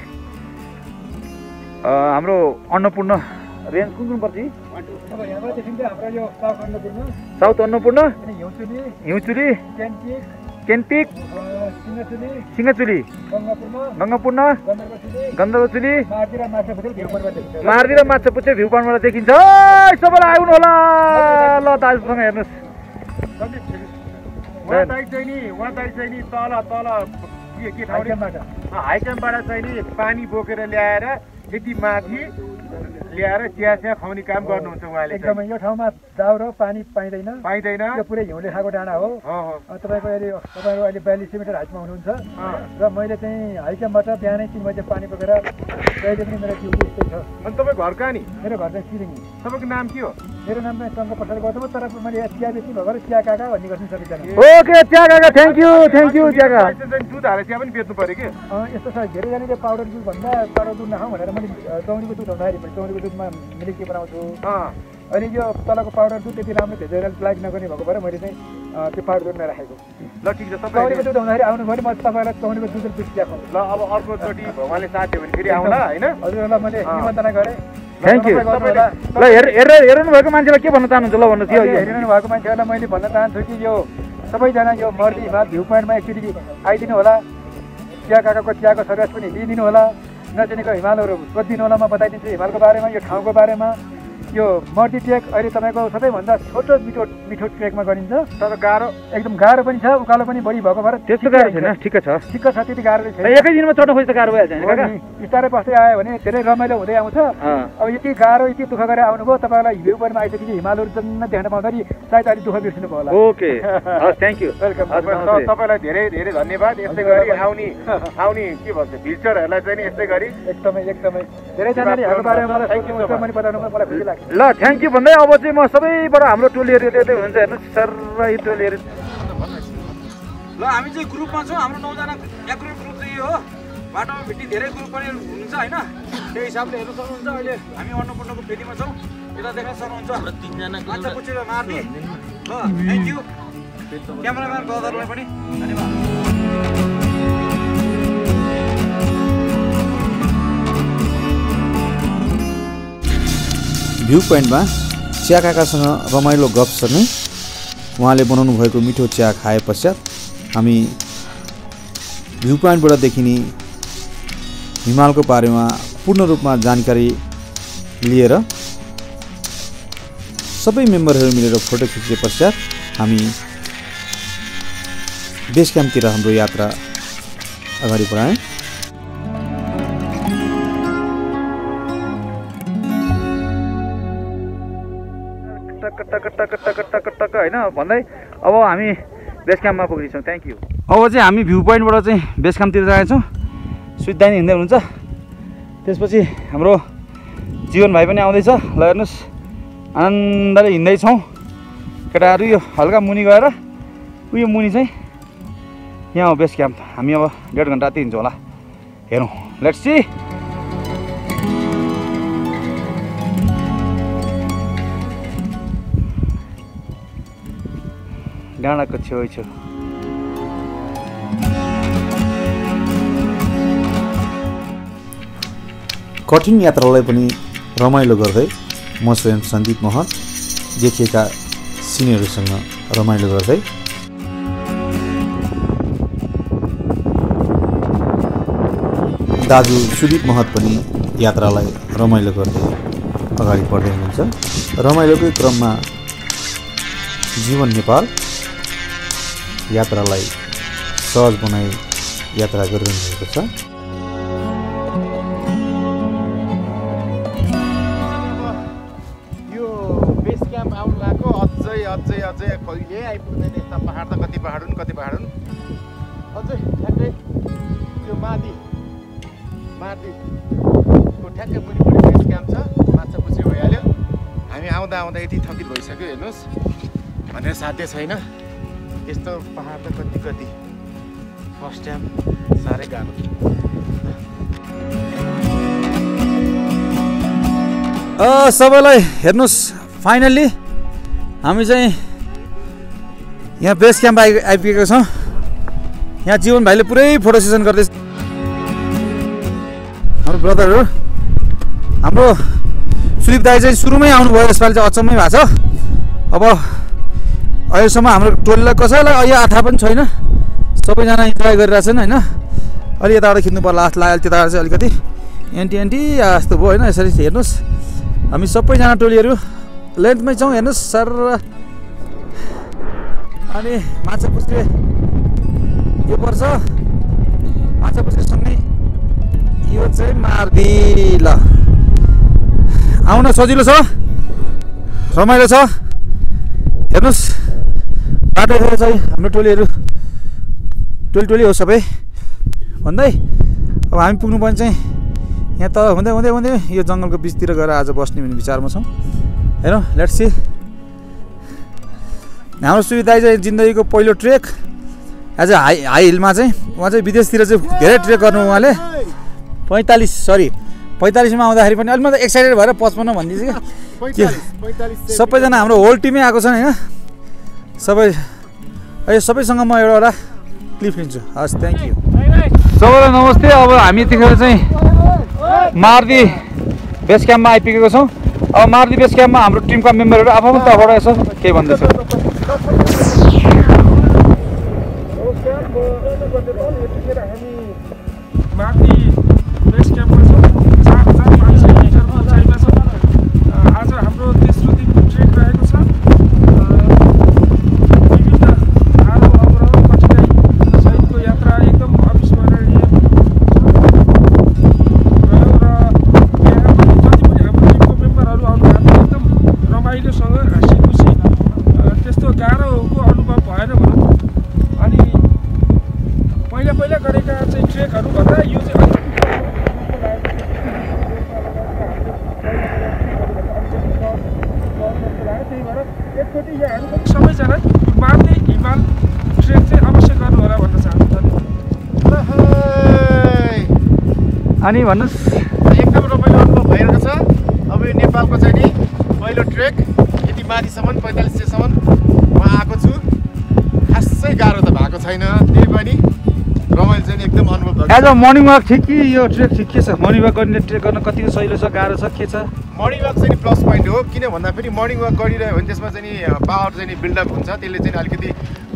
हाम्रो अन्नपूर्ण रेन्ज कुन पर्छ? साउथ अन्नपूर्ण, हिउँचुली, केन्पिक, सिंहचुली, गङ्गापूर्ण, गन्धर्वचुली, मार्दी र माछापुच्छ्रे भ्यू पोइन्टबाट देखिन्छ। सबैलाई आउनु होला। ल दाजुसँग हेर्नुहोस्, हाइक्याम्पबाट चाहिँ नि पानी बोकेर ल्याएर यति माथि ल्याएर चिया खुवाउने काम गर्नुहुन्छ उहाँले। एकदमै यो ठाउँमा दाउ र पानी पाइँदैन, यो पुरै हिउँले खाएको डाँडा हो। तपाईँको अहिले 42 मिटर हाइटमा हुनुहुन्छ र मैले चाहिँ हाइक्याम्पबाट बिहानै 3 बजे पानी बोकेर कहिले पनि मेरो ड्युटी यस्तै छ। अनि तपाईँ घर कहाँ नि? मेरो घर चाहिँ सिरिङ। तपाईँको नाम के हो? मेरो नाम चाहिँ टङ्क प्रसाद गौतम, तर मैले चिया बेच्नु भएको चिया काका भन्ने गर्छु सबैजना। ओके चिया काका, थ्याङ्क यू चिया काका। दुध हालेर चिया पनि बेच्नु पऱ्यो कि? यस्तो छ, धेरैजनाले पाउडर दुध भन्दा पाउडर दुध नखाउँ भनेर मैले चौरीको दुध हुँदाखेरि पनि चौरीको दुधमा मिल्क टी बनाउँछु। अनि यो तलको पाउडर दुध त्यति राम्रो धेरै लाइक नगर्ने भएको भएर मैले चाहिँ त्यो पाउडर दुध नराखेको। ल ठिक छ, चौरीको दुध हुँदाखेरि आउनुभयो, म तपाईँलाई चौरीको दुध चिया खुवाउँछु। ल अब अर्कोचोटि उहाँले साथी हो भने फेरि आउला होइन? हजुरलाई मैले निमन्त्रणा गरेँ। Thank you. ल हेर्नु भएको मान्छेलाई के भन्न चाहनुहुन्छ? ल भन्नुहोस्। यो हेरिरहनु भएको मान्छेहरूलाई मैले भन्न चाहन्छु कि यो सबैजना यो मर्दी हिमाल भ्यू पोइन्टमा एकचोटि आइदिनु होला। चिया काकाको चियाको सर्भिस पनि लिइदिनु होला। नचिनेको हिमालहरू सोधिदिनु होला, म बताइदिन्छु हिमालको बारेमा, यो ठाउँको बारेमा। यो मर्दी ट्रेक अहिले तपाईँको सबैभन्दा छोटो मिठो ट्रेकमा गरिन्छ, तर गाह्रो एकदम गाह्रो पनि छ, उकालो पनि बढी भएको भएर त्यस्तो गाह्रो छैन। ठिक छ त्यति गाह्रो छैन। एकै दिनमा चढ्नु खोज्दा गाह्रो भइहाल्छ नि काका? बिस्तारै बस्दै आयो भने धेरै रमाइलो हुँदै आउँछ। अब यति गाह्रो यति दुःख गरेर आउनुभयो, तपाईँलाई भ्यू पोइन्टमा आइसकेपछि हिमालहरू जन्न देख्न पाउँदाखेरि सायद अलिक दुःख बिर्सिनु भयो होला। ओके, हस्, थ्याङ्क यू, वेलकम। तपाईँलाई धेरै धेरै धन्यवाद। यस्तै गरी आउने के भन्छ भिजिटरहरूलाई चाहिँ यस्तै गरी एकदमै धेरैजनाले हाम्रो बारेमा मलाई बताउनु मलाई खुसी लाग्छ। ल थ्याङ्क यू भन्दै अब चाहिँ म सबैबाट हाम्रो टोलीहरू यतै हुन्छ हेर्नुहोस् सर, यी टोलीहरू। ल हामी चाहिँ ग्रुपमा छौँ, हाम्रो 9 जना एग्रुप ग्रुप चाहिँ यो हो। बाटोमा भेट्ने धेरै ग्रुप पनि हुन्छ होइन, त्यही हिसाबले हेर्नु सक्नुहुन्छ। अहिले हामी अन्नपूर्णको फेदीमा छौँ, यता देख्न सक्नुहुन्छ हाम्रो 3 जना माछापुच्छ्रे मार्दी। ल थ्याङ्क यू क्यामेराम्यान गदरलाई पनि धन्यवाद। भ्यू पोइन्टमा चिया काकासँग रमाइलो गफ सर्ने, उहाँले बनाउनु भएको मिठो चिया खाए पश्चात हामी भ्यू पोइन्टबाट देखिने हिमालको बारेमा पूर्ण रूपमा जानकारी लिएर सबै मेम्बरहरू मिलेर फोटो खिचे पश्चात हामी बेस क्याम्पतिर हाम्रो यात्रा अगाडि बढायौँ। टक होइन भन्दै अब हामी बेस क्याम्पमा पुग्नेछौँ। Thank you. अब चाहिँ हामी भ्यू पोइन्टबाट चाहिँ बेस क्याम्पतिर जानेछौँ। सुत्दा नि हिँड्दै हुनुहुन्छ। त्यसपछि हाम्रो जीवन भाइ पनि आउँदैछ। ल हेर्नुहोस्, आनन्दले हिँड्दैछौँ केटाहरू। यो हल्का मुनि गएर उयो मुनि चाहिँ यहाँ हो बेस क्याम्प। हामी अब 1.5 घन्टा जति हिँड्छौँ होला, हेरौँ, लेट्स सी। डाँडाको छेउ कठिन यात्रालाई पनि रमाइलो गर्दै म स्वयं सन्दीप महत देखिएका सिनियरहरूसँग रमाइलो गर्दै दाजु सुदीप महत पनि यात्रालाई रमाइलो गर्दै अगाडि बढ्दै हुनुहुन्छ। रमाइलोकै क्रममा जीवन नेपाल यात्रालाई सहज बनाई यात्रा गरिरहनु भएको छ। यो बेस क्याम्प आउनु भएको अझै कहिले आइपुग्दैन। यस्ता पहाड त कति पहाड हुन्। अझै ठ्याक्कै त्यो मार्दीको ठ्याक्कै मुनिपट्टि बेस क्याम्प छ माछापुछ्री भइहाल्यो हामी आउँदा आउँदा यति थकित भइसक्यो हेर्नुहोस् भनेर साध्य छैन यस्तो पहाड त कति फर्स्ट टाइम साह्रै गाह्रो सबैलाई हेर्नुहोस् फाइनल्ली हामी चाहिँ यहाँ बेस क्याम्प आइपुगेको छौँ यहाँ जीवन भाइले पुरै फोटो सेसन गर्दैछ हाम्रो ब्रदरहरू हाम्रो सुदीप दाई चाहिँ सुरुमै आउनुभयो यसपालि चाहिँ अचम्मै भएको छ अब अहिलेसम्म हाम्रो टोलीलाई कसैलाई अहिले आथा पनि छैन सबैजना इन्जोय गरिरहेछन् होइन अलि यताबाट खिच्नु पर्ला जस्तो लाग्यो त्यताबाट चाहिँ अलिकति एन्टी जस्तो भयो होइन यसरी हेर्नुहोस् हामी सबैजना टोलीहरू लेन्थमै छौँ हेर्नुहोस् सर अनि माछापुछ्री यो वर्ष माछापुछ्रीसँगै यो चाहिँ मार्दी ल आउन सजिलो छ रमाइलो छ हेर्नुहोस् बाटो चाहिँ हाम्रो टोलीहरू टोली हो सबै भन्दै अब हामी पुग्नुपर्ने चाहिँ यहाँ त हुँदै यो जङ्गलको बिचतिर गएर आज बस्ने भन्ने विचारमा छौँ हेरौँ लेट्स सी हाम्रो सुदीप दाइ चाहिँ जिन्दगीको पहिलो ट्रेक एज अ हाई हिलमा चाहिँ उहाँ चाहिँ विदेशतिर चाहिँ धेरै ट्रेक गर्नु उहाँले 45मा आउँदाखेरि पनि अलिक मात्रै एक्साइटेड भएर 55 भनिदिन्छ क्या सबैजना हाम्रो होल टिमै आएको छन् होइन सबैसँग म एउटा क्लिप लिन्छु हस् थ्याङ्क यू सबैलाई नमस्ते अब हामी यतिखेर चाहिँ मार्दी बेस क्याम्पमा आइपुगेको छौँ अब मार्दी बेस क्याम्पमा हाम्रो टिमका मेम्बरहरू आफ्नो तर्फबाट यसो के भन्दैछ मार्दी बेस क्याम्पमा छौँ 4,000 मान्छे मिटरमा उचाइमा छ आज हाम्रो तेस्रो दिनको ट्रेक रहेको छ विभिन्न गाह्रो अवरोध कठिनाइ सहितको यात्रा एकदम अविस्मरणीय रह्यो र यहाँ पनि जति पनि हाम्रो टिमको मेम्बरहरू आउनुभएको एकदम रमाइलोसँग हाँसी खुसी त्यस्तो गाह्रोको अनुभव भएन भनौँ अनि पहिला गरेका चाहिँ ट्रेकहरू भन्दा यो चाहिँ एकचोटि यहाँहरू सबैजना मार्दी हिमाल ट्रेक चाहिँ अवश्य गर्नु होला भन्न चाहन्छु अनि भन्नुहोस् एकदम रमाइलो अनुभव भइरहेको छ अब यो नेपालको चाहिँ नि पहिलो ट्रेक यति माथिसम्म 4500सम्म म आएको छु खासै गाह्रो त भएको छैन त्यही पनि रमाइलो चाहिँ एकदम अनुभव भएको एज अ मर्निङ वाक ठिक कि यो ट्रेक ठिक के छ मर्निङ वाक गर्ने ट्रेक गर्न कतिको सजिलो छ गाह्रो छ के छ मर्निङ वाक चाहिँ प्लस पोइन्ट हो किन भन्दा फेरि मर्निङ वाक गरिरह्यो भने त्यसमा चाहिँ नि पावर चाहिँ नि बिल्डअप हुन्छ त्यसले चाहिँ अलिकति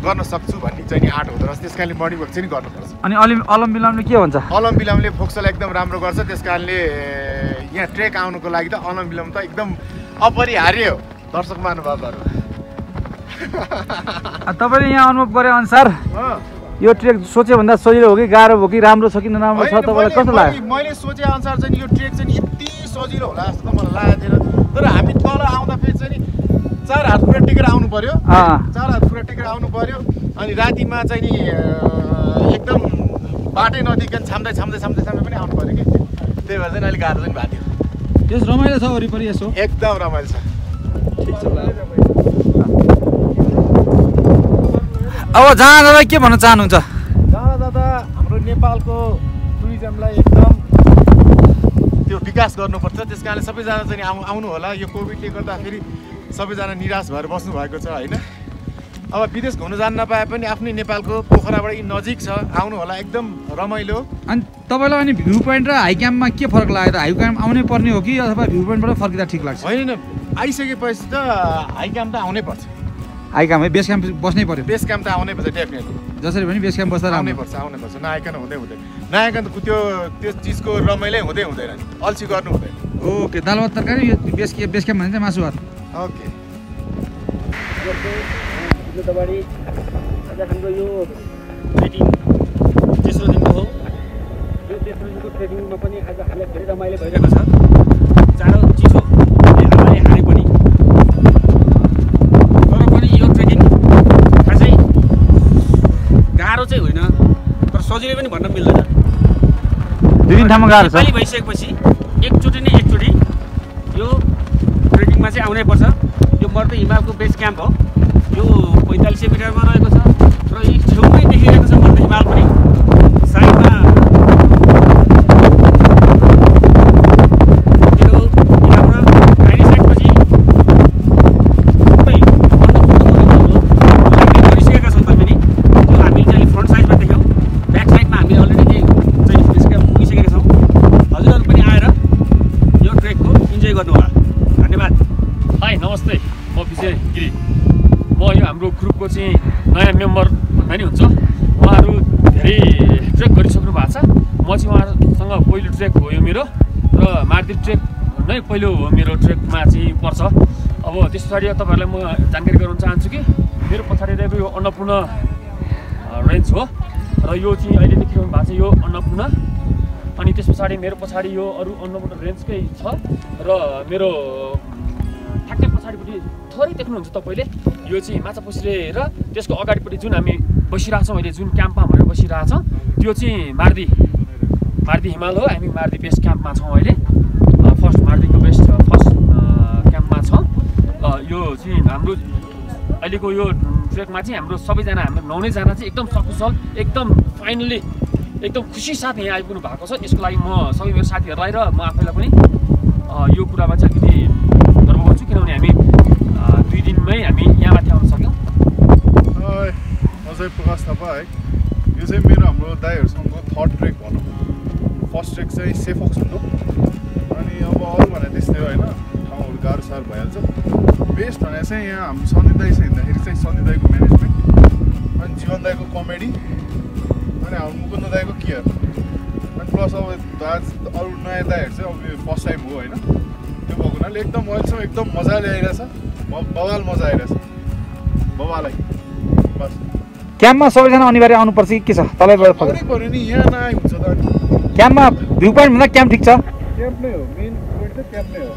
गर्न सक्छु भन्ने चाहिँ नि आँट हुँदो रहेछ त्यस कारणले मर्निङ वाक चाहिँ गर्नुपर्छ अनि अलम बिलामले के भन्छ अलम बिलामले फोक्सोलाई एकदम राम्रो गर्छ त्यस कारणले यहाँ ट्रेक आउनुको लागि त अलम बिलाम त एकदम अपरिहार्य हो दर्शक महानुभावहरू तपाईँले यहाँ अनुभव गरे अनुसार यो ट्रेक सोचे भन्दा सजिलो हो कि गाह्रो हो कि राम्रो छ कि नराम्रो छ तपाईँलाई कस्तो लाग्यो मैले सोचे अनुसार चाहिँ यो ट्रेक चाहिँ यति सजिलो होला जस्तो त मलाई लागेको थिएन तर हामी तल आउँदाखेरि चाहिँ नि 4 हात पुरा टेकेर आउनु पर्यो 4 हात पुरा टेकेर आउनु पर्यो अनि रातिमा चाहिँ नि एकदम बाटै नदिकन छाम्दै पनि आउनु पर्यो कि त्यही भएर चाहिँ अलिक गाह्रो चाहिँ भएको थियो यस रमाइलो छ वरिपरि यसो एकदम रमाइलो छ ठिक छ अब जहाँ जाँदा के भन्न चाहनुहुन्छ जहाँ जाँदा हाम्रो नेपालको टुरिज्मलाई एकदम त्यो विकास गर्नुपर्छ त्यस कारणले सबैजना चाहिँ आउनु होला यो कोभिडले गर्दाखेरि सबैजना निराश भएर बस्नु भएको छ होइन अब विदेश घुम्न जान नपाए पनि आफ्नै नेपालको पोखराबाट नजिक छ आउनु होला एकदम रमाइलो अनि तपाईँलाई अनि भ्यू पोइन्ट र हाई क्याम्पमा के फरक लाग्यो त हाई क्याम्प आउनै पर्ने हो कि अथवा भ्यू पोइन्टबाट फर्किँदा ठिक लाग्छ होइन आइसकेपछि त हाई क्याम्प त आउनै पर्छ हाई क्याम्प है बेस क्याम्प बस्नै पर्यो बेस क्याम्प त आउनै पर्छ डेफिनेटली जसरी पनि बेस क्याम्प बस्दा आउनै पर्छ नआइकन हुँदैन नआइकन त त्यो चिजको रमाइलै हुँदैन अल्छी गर्नु हुँदैन ओके दाल भात तरकारी बेस क्याम्प भने चाहिँ मासु भात ओके तपाईँ आज हाम्रो यो ट्रेकिङ तेस्रो दिनको हो यो तेस्रो दिनको ट्रेकिङमा पनि आज हामीलाई धेरै रमाइलो भइरहेको छ जाडो चिसो हामीलाई हारे पनि तर पनि यो ट्रेकिङ खासै गाह्रो चाहिँ होइन 2 ठाउँमा गाह्रो छ। नेपाली भइसकेपछि एकचोटि यो ट्रेकिङमा चाहिँ आउनै पर्छ। यो मर्दै हिमालको बेस क्याम्प हो। यो 4500 मिटरमा रहेको छ र यी छेउमै देखिरहेको छ मर्दै हिमाल पनि। साइडमा ग्रुपको चाहिँ नयाँ मेम्बर भन्दा नि हुन्छ। उहाँहरू धेरै ट्रेक गरिसक्नु भएको छ। म चाहिँ उहाँहरूसँग पहिलो ट्रेक हो यो मेरो र मार्दी ट्रेक नै पहिलो हो मेरो ट्रेकमा चाहिँ पर्छ। अब त्यस पछाडि तपाईँहरूलाई म जानकारी गराउन चाहन्छु कि मेरो पछाडि रहेको यो अन्नपूर्ण रेन्ज हो र यो चाहिँ अहिले देखिरहनु भएको छ यो अन्नपूर्ण। अनि त्यस पछाडि मेरो पछाडि यो अरू अन्नपूर्ण रेन्जकै छ र मेरो ठ्याक्कै पछाडिपट्टि थोरै देख्नुहुन्छ तपाईँले यो चाहिँ माछापुच्छ्रे र त्यसको अगाडिपट्टि जुन हामी बसिरहेछौँ अहिले जुन क्याम्पमा भनेर बसिरहेछौँ त्यो चाहिँ मार्दी हिमाल हो। हामी मार्दी बेस क्याम्पमा छौँ अहिले। फर्स्ट मार्दीको फर्स्ट क्याम्पमा छौँ। यो चाहिँ हाम्रो अहिलेको यो ट्रेकमा चाहिँ हाम्रो सबैजना हाम्रो 9 जना चाहिँ एकदम सकुशल एकदम फाइनली एकदम खुसी साथ यहाँ आइपुग्नु भएको छ। यसको लागि म सबै मेरो साथीहरूलाई र म आफैलाई पनि यो कुरामा चाहिँ अलिकति गर्व गर्छु किनभने हामी 2 दिनमै हामी यहाँ माथि आउन सक्यौँ। म चाहिँ प्रकाश थापा है। यो चाहिँ मेरो हाम्रो दाइहरूसँगको थर्ड ट्रेक भनौँ। फर्स्ट ट्रेक चाहिँ सेफोक्स हुनु अनि अब अरू भने त्यस्तै हो होइन, ठाउँहरू गाह्रो साह्रो भइहाल्छ। बेस्ट भने चाहिँ यहाँ हाम्रो सन्दीप दाइ चाहिँ हिँड्दाखेरि चाहिँ सन्दीप दाइको म्यानेजमेन्ट अनि जीवन दाइको कमेडी अनि हाम्रो मुकुन्द दाइको केयर अनि प्लस अब अरू नयाँ दाइहरू चाहिँ अब यो फर्स्ट टाइम हो होइन। त्यो भएको हुनाले एकदम अहिलेसम्म एकदम मजाले आइरहेछ। बवाल मजा आइरहेछ बबालाई। बस क्याम्पमा सबैजना अनिवार्य आउनुपर्छ कि के छ तलैबाट आउनै पर्यो नि, यहाँ नआइ हुन्छ त। क्याम्पमा भ्यू पोइन्ट भन्दा क्याम्प ठिक छ। क्याम्प नै हो, मेन पोइन्ट त क्याम्प नै हो।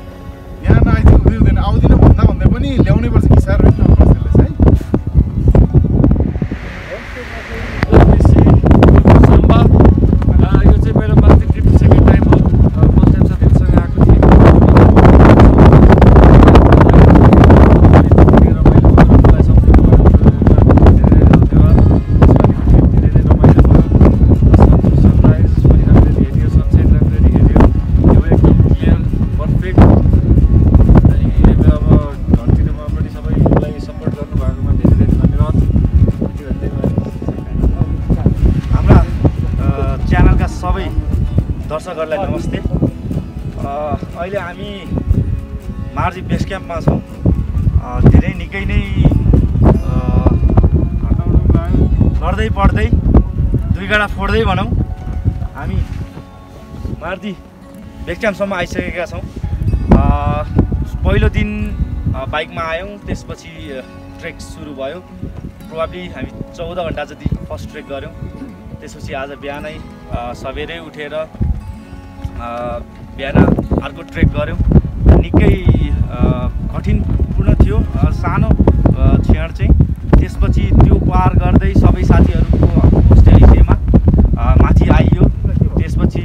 यहाँ नआइदिनु हुँदैन आउँदिनँ भन्दा पनि ल्याउनै पर्छ कि साह्रो चाहिँ है। यो चाहिँ मेरो माथि ट्रिप सेकेन्ड टाइम हो। फर्स्ट टाइम साथीहरूसँग आएको थिएँ। दर्शकहरूलाई नमस्ते। अहिले हामी मार्दी बेस क्याम्पमा छौँ। धेरै निकै नै लड्दै पढ्दै 2 गाडा फोड्दै भनौँ हामी मार्दी बेस क्याम्पसम्म आइसकेका छौँ। पहिलो दिन बाइकमा आयौँ, त्यसपछि ट्रेक सुरु भयो। प्रोबाब्ली हामी 14 घन्टा जति फर्स्ट ट्रेक गऱ्यौँ। त्यसपछि आज बिहानै सबेरै उठेर बिहान अर्को ट्रेक गऱ्यौँ। निकै कठिनपूर्ण थियो, सानो क्षण चाहिँ। त्यसपछि त्यो पार गर्दै सबै साथीहरूको होस्टेलिटीमा माथि आइयो। त्यसपछि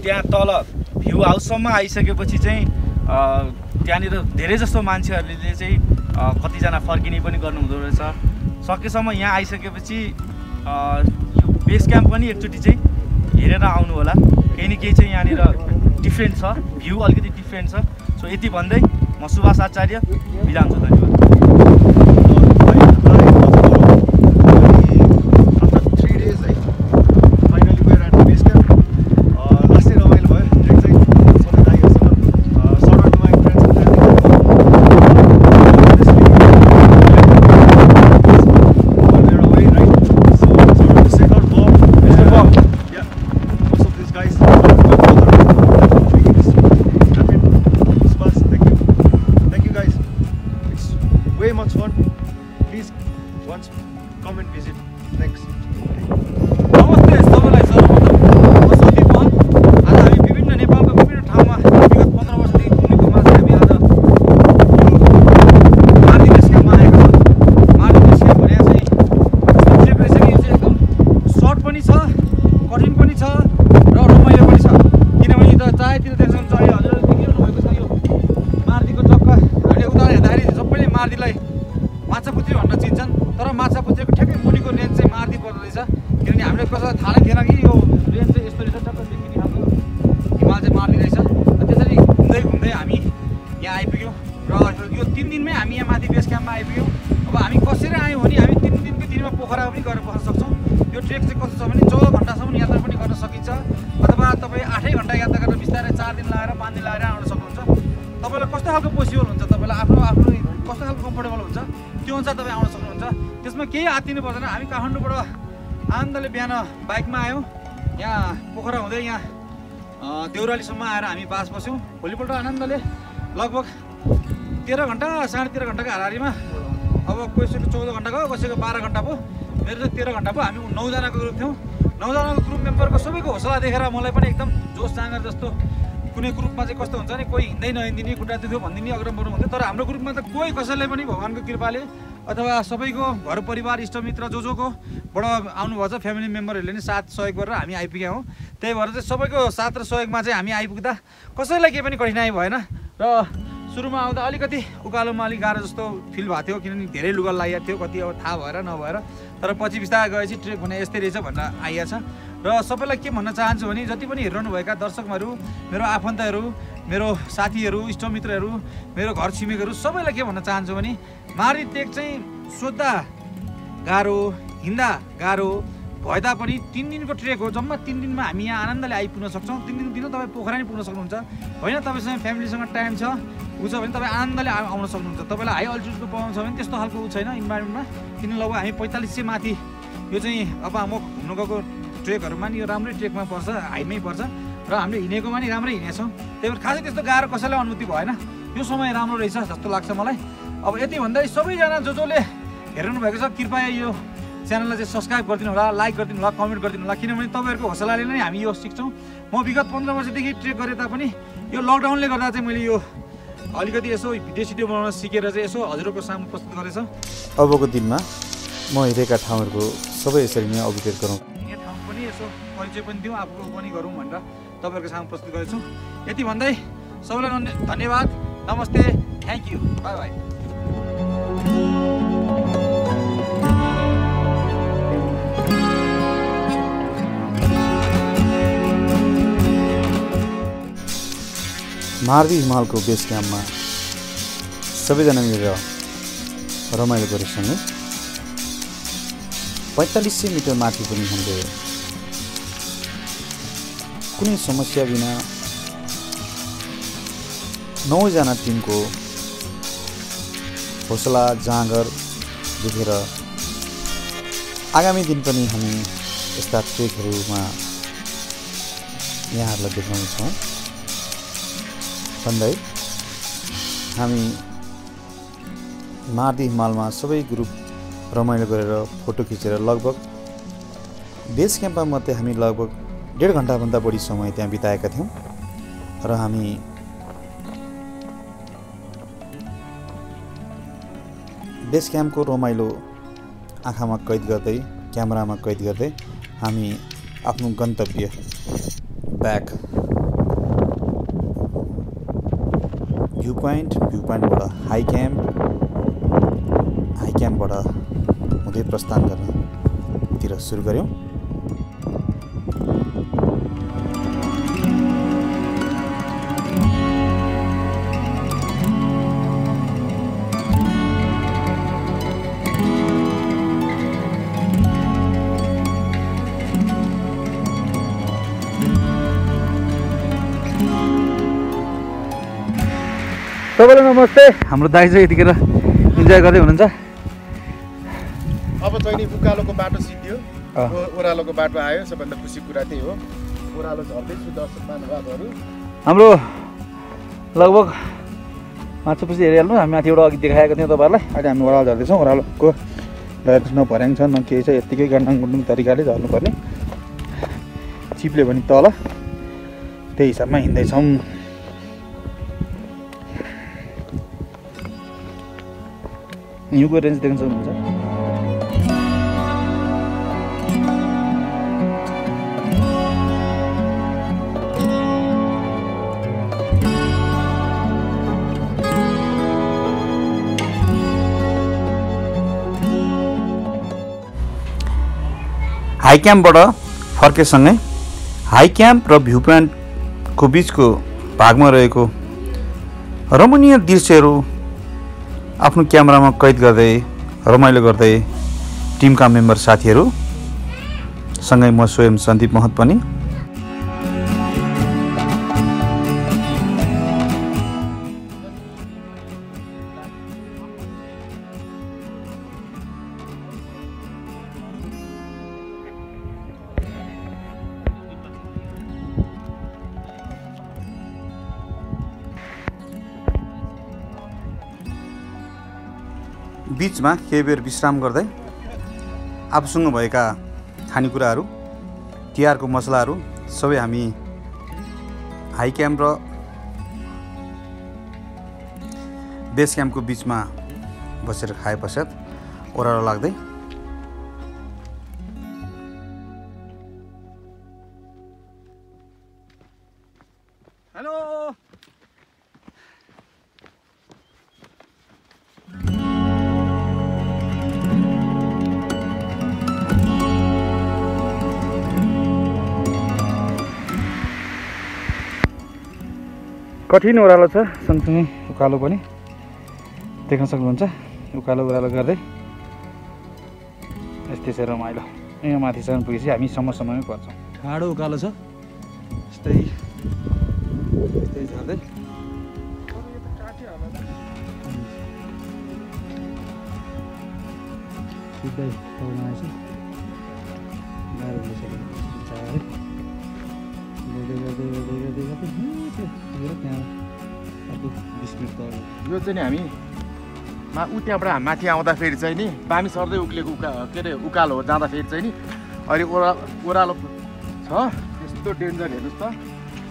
त्यहाँ तल भ्यू हाउससम्म आइसकेपछि चाहिँ त्यहाँनिर धेरै जस्तो मान्छेहरूले चाहिँ कतिजना फर्किने पनि गर्नुहुँदो रहेछ। सकेसम्म यहाँ आइसकेपछि यो बेस क्याम्प पनि एकचोटि चाहिँ हेरेर आउनु होला। केही न केही चाहिँ यहाँनिर डिफ्रेन्ट छ, भ्यू अलिकति डिफ्रेन्ट छ। सो यति भन्दै म सुभाष आचार्य बिदा हुन्छु। धन्यवाद। कठिन पनि छ र रमाइलो पनि छ किनभने त चाहेतिर देख्न चाहिँ हजुरले देखिरहनु भएको छ यो मार्दीको टक्क हामीले उदाहरण हेर्दाखेरि सबैले मार्दीलाई माछापुत्री भनेर चिन्छन् तर माछापुत्रीको ठ्याक्कै मुनिको रेन्ज चाहिँ मार्दी पर्दो रहेछ किनभने हामीले कसैलाई थाहा थिएन कि यो रेन्ज चाहिँ यस्तो रहेछ टक्क देखिने खालको हिमाल चाहिँ मार्दी रहेछ त्यसरी घुम्दै घुम्दै हामी यहाँ आइपुग्यौँ र यो 3 दिनमै हामी यहाँ माथि बेस क्याम्पमा आइपुग्यौँ अब हामी कसरी आयौँ भने हामी 3 दिनको दिनमा पोखरा पनि गएर बस्न सक्छौँ यो ट्रेक चाहिँ कस्तो छ भने 14 घन्टासम्म यात्रा पनि गर्न सकिन्छ अथवा तपाईँ 8 घन्टा यात्रा गरेर बिस्तारै 4 दिन लगाएर 5 दिन लगाएर आउन सक्नुहुन्छ तपाईँलाई कस्तो खालको पोसिबल हुन्छ तपाईँलाई आफ्नो कस्तो खालको कम्फर्टेबल हुन्छ त्यो अनुसार तपाईँ आउन सक्नुहुन्छ त्यसमा केही आत्तिनु पर्दैन हामी काठमाडौँबाट आनन्दले बिहान बाइकमा आयौँ यहाँ पोखरा हुँदै यहाँ देउरालीसम्म आएर हामी बास बस्यौँ भोलिपल्ट आनन्दले लगभग 13 घन्टा 13.5 घन्टाको हाराहारीमा अब कसैको 14 घन्टा गयो कसैको 12 घन्टा भयो मेरो चाहिँ 13 घन्टा भयो हामी 9 जनाको ग्रुप थियौँ 9 जनाको ग्रुप मेम्बरको सबैको हौसला देखेर मलाई पनि एकदम जोस जाँगर जस्तो कुनै ग्रुपमा चाहिँ कस्तो हुन्छ नि कोही हिँड्दै नहिँदिने खुट्टा दुख्यो भनिदिने अग्रम बढ्नु हुन्थ्यो तर हाम्रो ग्रुपमा त कोही कसैलाई पनि भगवान्को कृपाले अथवा सबैको घर परिवार इष्टमित्र जोबाट आउनुभएको छ फ्यामिली मेम्बरहरूले नि साथ सहयोग गरेर हामी आइपुग्यौँ हौँ त्यही भएर चाहिँ सबैको साथ र सहयोगमा चाहिँ हामी आइपुग्दा कसैलाई केही पनि कठिनाइ भएन र सुरुमा आउँदा अलिकति उकालोमा अलिक गाह्रो जस्तो फिल भएको थियो किनभने धेरै लुगा लागेको थियो कति अब थाहा भएर नभएर तर पछि बिस्तारै गएपछि ट्रेक भने यस्तै रहेछ भनेर आइएको छ र सबैलाई के भन्न चाहन्छु भने जति पनि हेरिरहनुभएका दर्शकहरू मेरो आफन्तहरू मेरो साथीहरू इष्टमित्रहरू मेरो घर छिमेकहरू सबैलाई के भन्न चाहन्छु भने मार्दी ट्रेक चाहिँ सोद्धा गाह्रो हिँड्दा गाह्रो भए तापनि 3 दिनको ट्रेक हो जम्मा 3 दिनमा हामी यहाँ आनन्दले आइपुग्न सक्छौँ 3 दिनको दिन तपाईँ पोखरा नै पुग्न सक्नुहुन्छ होइन तपाईँसँग फ्यामिलीसँग टाइम छ ऊ छ भने तपाईँ आनन्दले आउन सक्नुहुन्छ तपाईँलाई हाई अल्टिट्युडको पाउनु छ भने त्यस्तो खालको ऊ छैन इन्भाइरोमेन्टमा किन लगभग हामी 4500 माथि यो चाहिँ अब म घुम्नु गएको ट्रेकहरूमा नि यो राम्रै ट्रेकमा पर्छ हाइमै पर्छ र हामीले हिँडेकोमा नि राम्रै हिँडेछौँ त्यही भएर खासै त्यस्तो गाह्रो कसैलाई अनुभूति भएन यो समय राम्रो रहेछ जस्तो लाग्छ मलाई अब यति भन्दै सबैजना जसले हेर्नु भएको छ कृपया यो च्यानललाई चाहिँ सब्सक्राइब गरिदिनु होला लाइक गरिदिनु होला कमेन्ट गरिदिनु होला किनभने तपाईँहरूको हौसलाले नै हामी यो सिक्छौँ म विगत 15 वर्षदेखि ट्रेक गरे तापनि यो लकडाउनले गर्दा चाहिँ मैले यो अलिकति यसो भिडियो बनाउन सिकेर चाहिँ यसो हजुरहरूको सामु प्रस्तुत गरेछ अबको दिनमा म हिँडेका ठाउँहरूको सबै यसरी नै अपडेट गरौँ यो ठाउँ पनि यसो परिचय पनि दिउँ आफूको पनि गरौँ भनेर तपाईँहरूको सामु प्रस्तुत गरेछु यति भन्दै सबैलाई धन्यवाद नमस्ते thank you by by Mardi हिमालको बेस क्याम्पमा सबैजना मिलेर रमाइलो गरेसँगै 4500 मिटर माथि पनि हामीले कुनै समस्या बिना 9 जना टिमको हौसला जाँगर देखेर आगामी दिन पनि हामी यस्ता ट्रेकहरूमा यहाँहरूलाई देखाउनेछौँ भन्दै हामी मार्दी हिमालमा सबै ग्रुप रमाइलो गरेर फोटो खिचेर लगभग बेस क्याम्पमा मात्रै हामी लगभग 1.5 घन्टाभन्दा बढी समय त्यहाँ बिताएका थियौँ र हामी बेस क्याम्पको रमाइलो आँखामा कैद गर्दै क्यामेरामा कैद गर्दै हामी आफ्नो गन्तव्य ब्याक भ्यू पोइन्टबाट हाई क्याम्पबाट हुँदै प्रस्थान गर्नतिर सुरु गऱ्यौँ सबैलाई नमस्ते हाम्रो दाइ चाहिँ यतिखेर इन्जोय गर्दै हुनुहुन्छ अब चाहिँ नि उकालोको बाटो सिद्धियो ओह्रालोको बाटो आयो सबभन्दा खुसी कुरा त्यही हो ओह्रालो झर्दैछु दर्शक महानुभावहरू हाम्रो लगभग माछापुछी हेरिहाल्नु हामी माथिबाट अघि देखाएको थियौँ तपाईँहरूलाई अहिले हामी ओह्रालो झर्दैछौँ ओह्रालोको न भर्याङ छ न केही छ यत्तिकै गान्डाङ गुन्डुङ तरिकाले झर्नुपर्ने चिप्ले भने तल त्यही हिसाबमा हिँड्दैछौँ हिउँको रेन्ज देख्न सक्नुहुन्छ हाई क्याम्पबाट फर्केसँगै हाई क्याम्प र भ्यू पोइन्टको बिचको भागमा रहेको रमणीय दृश्यहरू आफ्नो क्यामेरामा कैद गर्दै रमाइलो गर्दै टिमका मेम्बर साथीहरू सँगै म स्वयं सन्दीप महत पनि बीचमा केही बेर विश्राम गर्दै आफूसँग भएका खानेकुराहरू तिहारको मसलाहरू सबै हामी हाई क्याम्प र बेस क्याम्पको बिचमा बसेर खाए पश्चात ओह्रालो लाग्दै हेलो कठिन ओह्रालो छ, सँगसँगै उकालो पनि देख्न सक्नुहुन्छ। उकालो ओह्रालो गर्दै यस्तै रमाइलो। यहाँ माथिसम्म पुगेपछि हामी समयमै पर्छौँ। ठाडो उकालो छ, यस्तै झर्दै सिधै टाउमा आएछ। गाह्रो भइसक्यो बिचारै। यो चाहिँ नि हामी ऊ त्यहाँबाट माथि आउँदाखेरि चाहिँ नि बामी सर्दै उक्लेको के अरे उकालो हो जाँदाखेरि चाहिँ नि अहिले ओह्रालो छ। यस्तो डेन्जर हेर्नुहोस् त,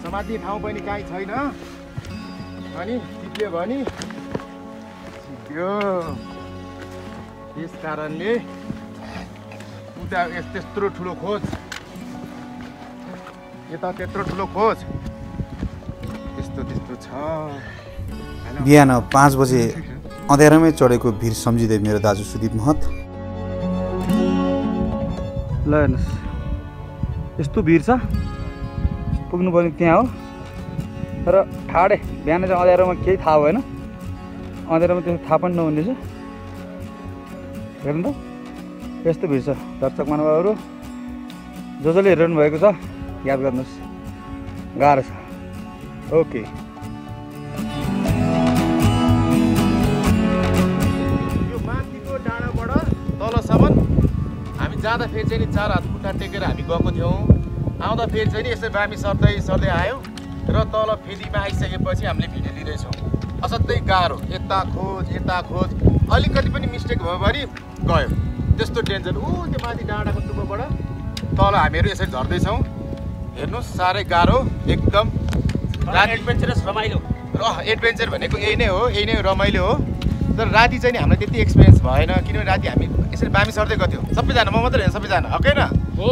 समात्ने ठाउँ पनि काहीँ छैन। अनि चिप्ल्यो भने यो त्यस कारणले उता त्यत्रो ठुलो खोज, यता त्यत्रो ठुलो खोज, त्यस्तो छ। बिहान 5 बजे अँध्यारोमै चढेको भिर सम्झिँदै मेरो दाजु सुदीप महत ल हेर्नुहोस् यस्तो भिर छ, पुग्नुपर्ने त्यहाँ हो। र ठाडै बिहान चाहिँ अँध्यारोमा केही थाहा भएन, अँध्यारोमा त्यो थाहा पनि नहुने रहेछ। हेर्नु त यस्तो भिर छ। दर्शक महानुभावहरू जसले हेरिरहनु भएको छ याद गर्नुहोस्, गाह्रो छ। ओके यो माथिको डाँडाबाट तलसम्म हामी जाँदाखेरि चाहिँ नि 4 हात खुट्टा टेकेर हामी गएको थियौँ। आउँदाखेरि चाहिँ नि यसै बामी सर्दै सर्दै आयो र तल फेदीमा आइसकेपछि हामीले भिडियो लिँदैछौँ। असाध्यै गाह्रो, यता खोज अलिकति पनि मिस्टेक भयो भने गयो। त्यस्तो डेन्जर। त्यो माथि डाँडाको टुप्पोबाट तल हामीहरू यसरी झर्दैछौँ। हेर्नुहोस् साह्रै गाह्रो एकदम। एडभेन्चरस रमाइलो एडभेन्चर भनेको यही नै हो, यही नै रमाइलो हो। तर राति चाहिँ नि हामीलाई त्यति एक्सपिरियन्स भएन, किनभने राति हामी यसरी बामी सर्दै गएको थियौँ। सबैजना, म मात्रै होइन, सबैजना हकै न हो,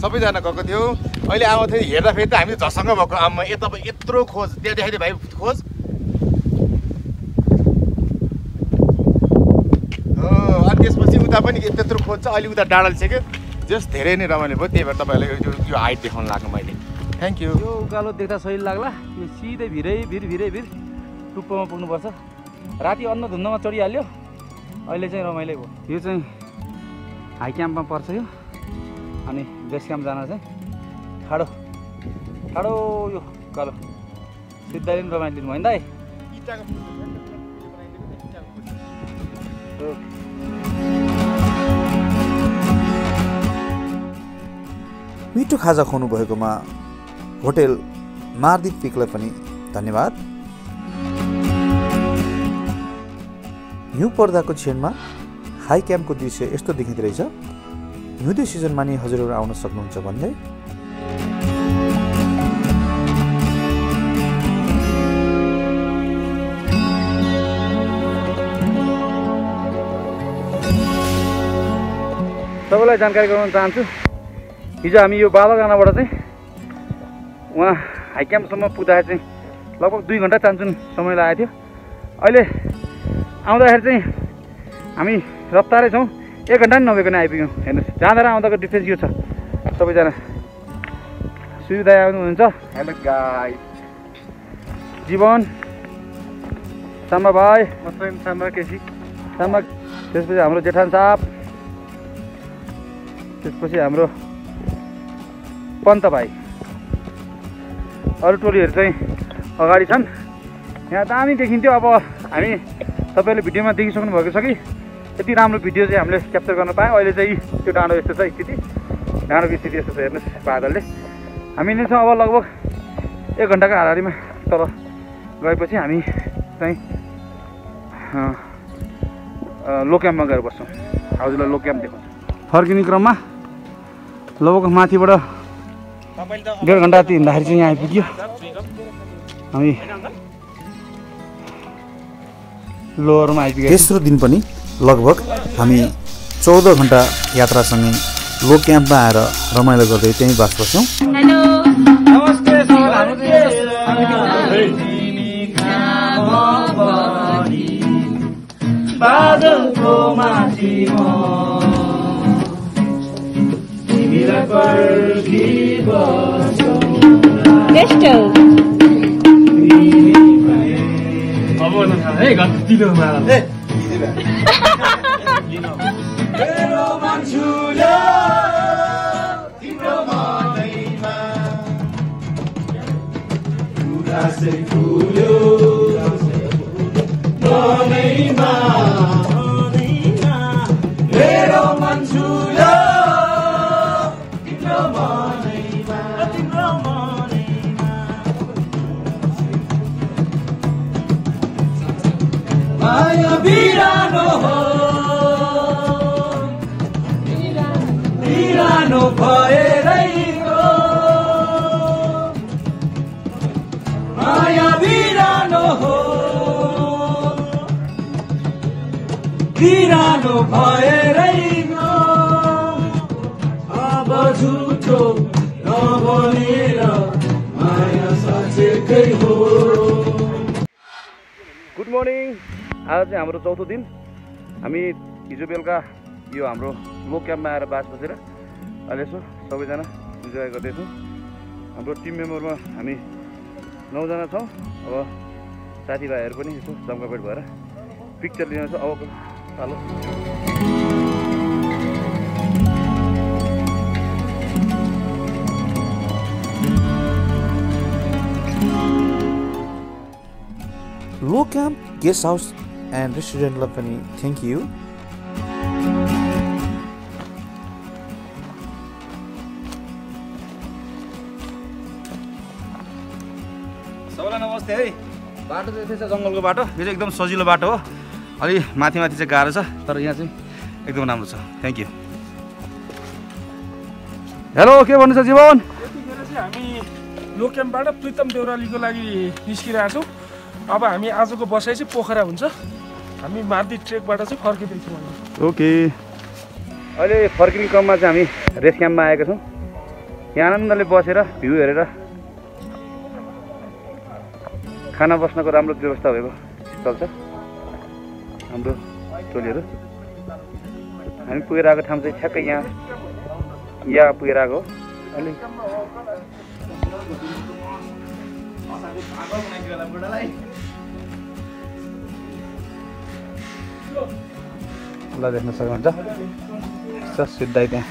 सबैजना गएको थियो। अहिले आउँदाखेरि हेर्दाखेरि त हामी झसँग भएको। आमा यता यत्रो खोज, त्यहाँ देखाइदियो भाइ खोज। हो अनि त्यसपछि उता पनि त्यत्रो खोज छ। अहिले उता डाँडा लिसक्यो। जस धेरै नै रमाइलो भयो। त्यही भएर तपाईँहरूलाई यो हाइट देखाउन लाग्नु मैले। Thank you. यो उकालो देख्दा सही लाग्ला। यो सिधै भिर टुप्पोमा पुग्नुपर्छ। राति अन्नधुन्नमा चढिहाल्यो, अहिले चाहिँ रमाइलो भयो। यो चाहिँ हाई क्याम्पमा पर्छ यो। अनि बेस क्याम्प जान चाहिँ ठाडो यो उकालो सिधै पनि रमाइलो लिनु होइन दाइ। मिठो खाजा खुवाउनु भएकोमा होटेल मार्दिक पिकलाई पनि धन्यवाद। हिउँ पर्दाको क्षणमा हाई क्याम्पको दृश्य यस्तो देखिँदो रहेछ। हिउँदे सिजनमा नि हजुरहरू आउन सक्नुहुन्छ भन्दै सबैलाई जानकारी गराउन चाहन्छु। हिजो हामी यो बालगानाबाट चाहिँ उहाँ हाई क्याम्पसम्म पुग्दाखेरि चाहिँ लगभग 2 घन्टा चान्चुन समय लागेको थियो। अहिले आउँदाखेरि चाहिँ हामी रफ्तारै छौँ। 1 घन्टा पनि नभइकन आइपुग्यौँ। हेर्नुहोस् जाँदा र आउँदाको डिफ्रेन्स यो छ। सबैजना सुविधा आउनुहुन्छ। हेलो गाइस, जीवन साम्बा भाइ, म स्वयं साम्बा केसी। साम्बा, त्यसपछि हाम्रो जेठान साहब, त्यसपछि हाम्रो पन्त भाइ। अरू टोलीहरू चाहिँ अगाडि छन्। यहाँ दामी देखिन्थ्यो। अब हामी तपाईँले भिडियोमा देखिसक्नु भएको छ कि यति राम्रो भिडियो चाहिँ हामीले क्याप्चर गर्न पायौँ। अहिले चाहिँ त्यो डाँडो यस्तो छ स्थिति, डाँडोको स्थिति यस्तो छ हेर्नुहोस् बादलले। हामी नै छौँ अब लगभग 1 घन्टाको हाराहारीमा तल गएपछि हामी चाहिँ लो क्याम्पमा गएर बस्छौँ। हजुरलाई लो क्याम्प देखाउँछौँ। फर्किने क्रममा लगभग माथिबाट 1.5 घन्टा जति हिँड्दाखेरि चाहिँ यहाँ आइपुग्यो। हामी लोवरमा आइपुग्यो। तेस्रो दिन पनि लगभग हामी 14 घन्टा यात्रासँगै लो क्याम्पमा आएर रमाइलो गर्दै त्यहीँ बास बस्यौँ। नमस्ते बादलको माथि म तिमीलाई पर्खिबस्छु। अब है गतिलो माला मेरो मान्छुले तिम्रो मनैमा उदासै फुल्यो मनैमा मेरो मान्छुले तिम्रो मनैमा माया बिरानो हो बिरानो भएरै हो माया बिरानो हो बिरानो भएरै हो अब झुठो नबनेर माया साँचेकै हो। Good morning. आज चाहिँ हाम्रो चौथो दिन। हामी हिजो बेलुका यो हाम्रो लो क्याम्पमा आएर बास बसेर अहिले यसो सबैजना इन्जोय गर्दैछौँ। हाम्रो टिम मेम्बरमा हामी 9 जना छौँ। अब साथीभाइहरू पनि यसो जम्कापेट भएर पिक्चर लिन छ। अब चालो लो क्याम्प गेस्ट हाउस एन्ड रेस्टुरेन्टलाई पनि थ्याङ्क यू। सबैलाई नमस्ते है। बाटो चाहिँ यस्तै छ, जङ्गलको बाटो। यो चाहिँ एकदम सजिलो बाटो हो। अलि माथि चाहिँ गाह्रो छ, तर यहाँ चाहिँ एकदम राम्रो छ। Thank you. हेलो, के भन्नु छ जीवन? यतिखेर चाहिँ हामी लो क्याम्पबाट प्रितम देउरालीको लागि निस्किरहेको छौँ। अब हामी आजको बसाइ चाहिँ पोखरा हुन्छ। हामी मार्दी ट्रेकबाट चाहिँ फर्किँदैछौँ। ओके, अहिले फर्किने क्रममा चाहिँ हामी रेस्ट क्याम्पमा आएका छौँ। यहाँ आनन्दले बसेर भ्यू हेरेर खाना बस्नको राम्रो व्यवस्था भएको स्थल छ हाम्रो टोलीहरू। हामी पुगेर आएको ठाउँ चाहिँ ठ्याक्कै यहाँ पुगेर आएको हो। अलि ल देख्न सक्नुहुन्छ सिधै त्यहाँ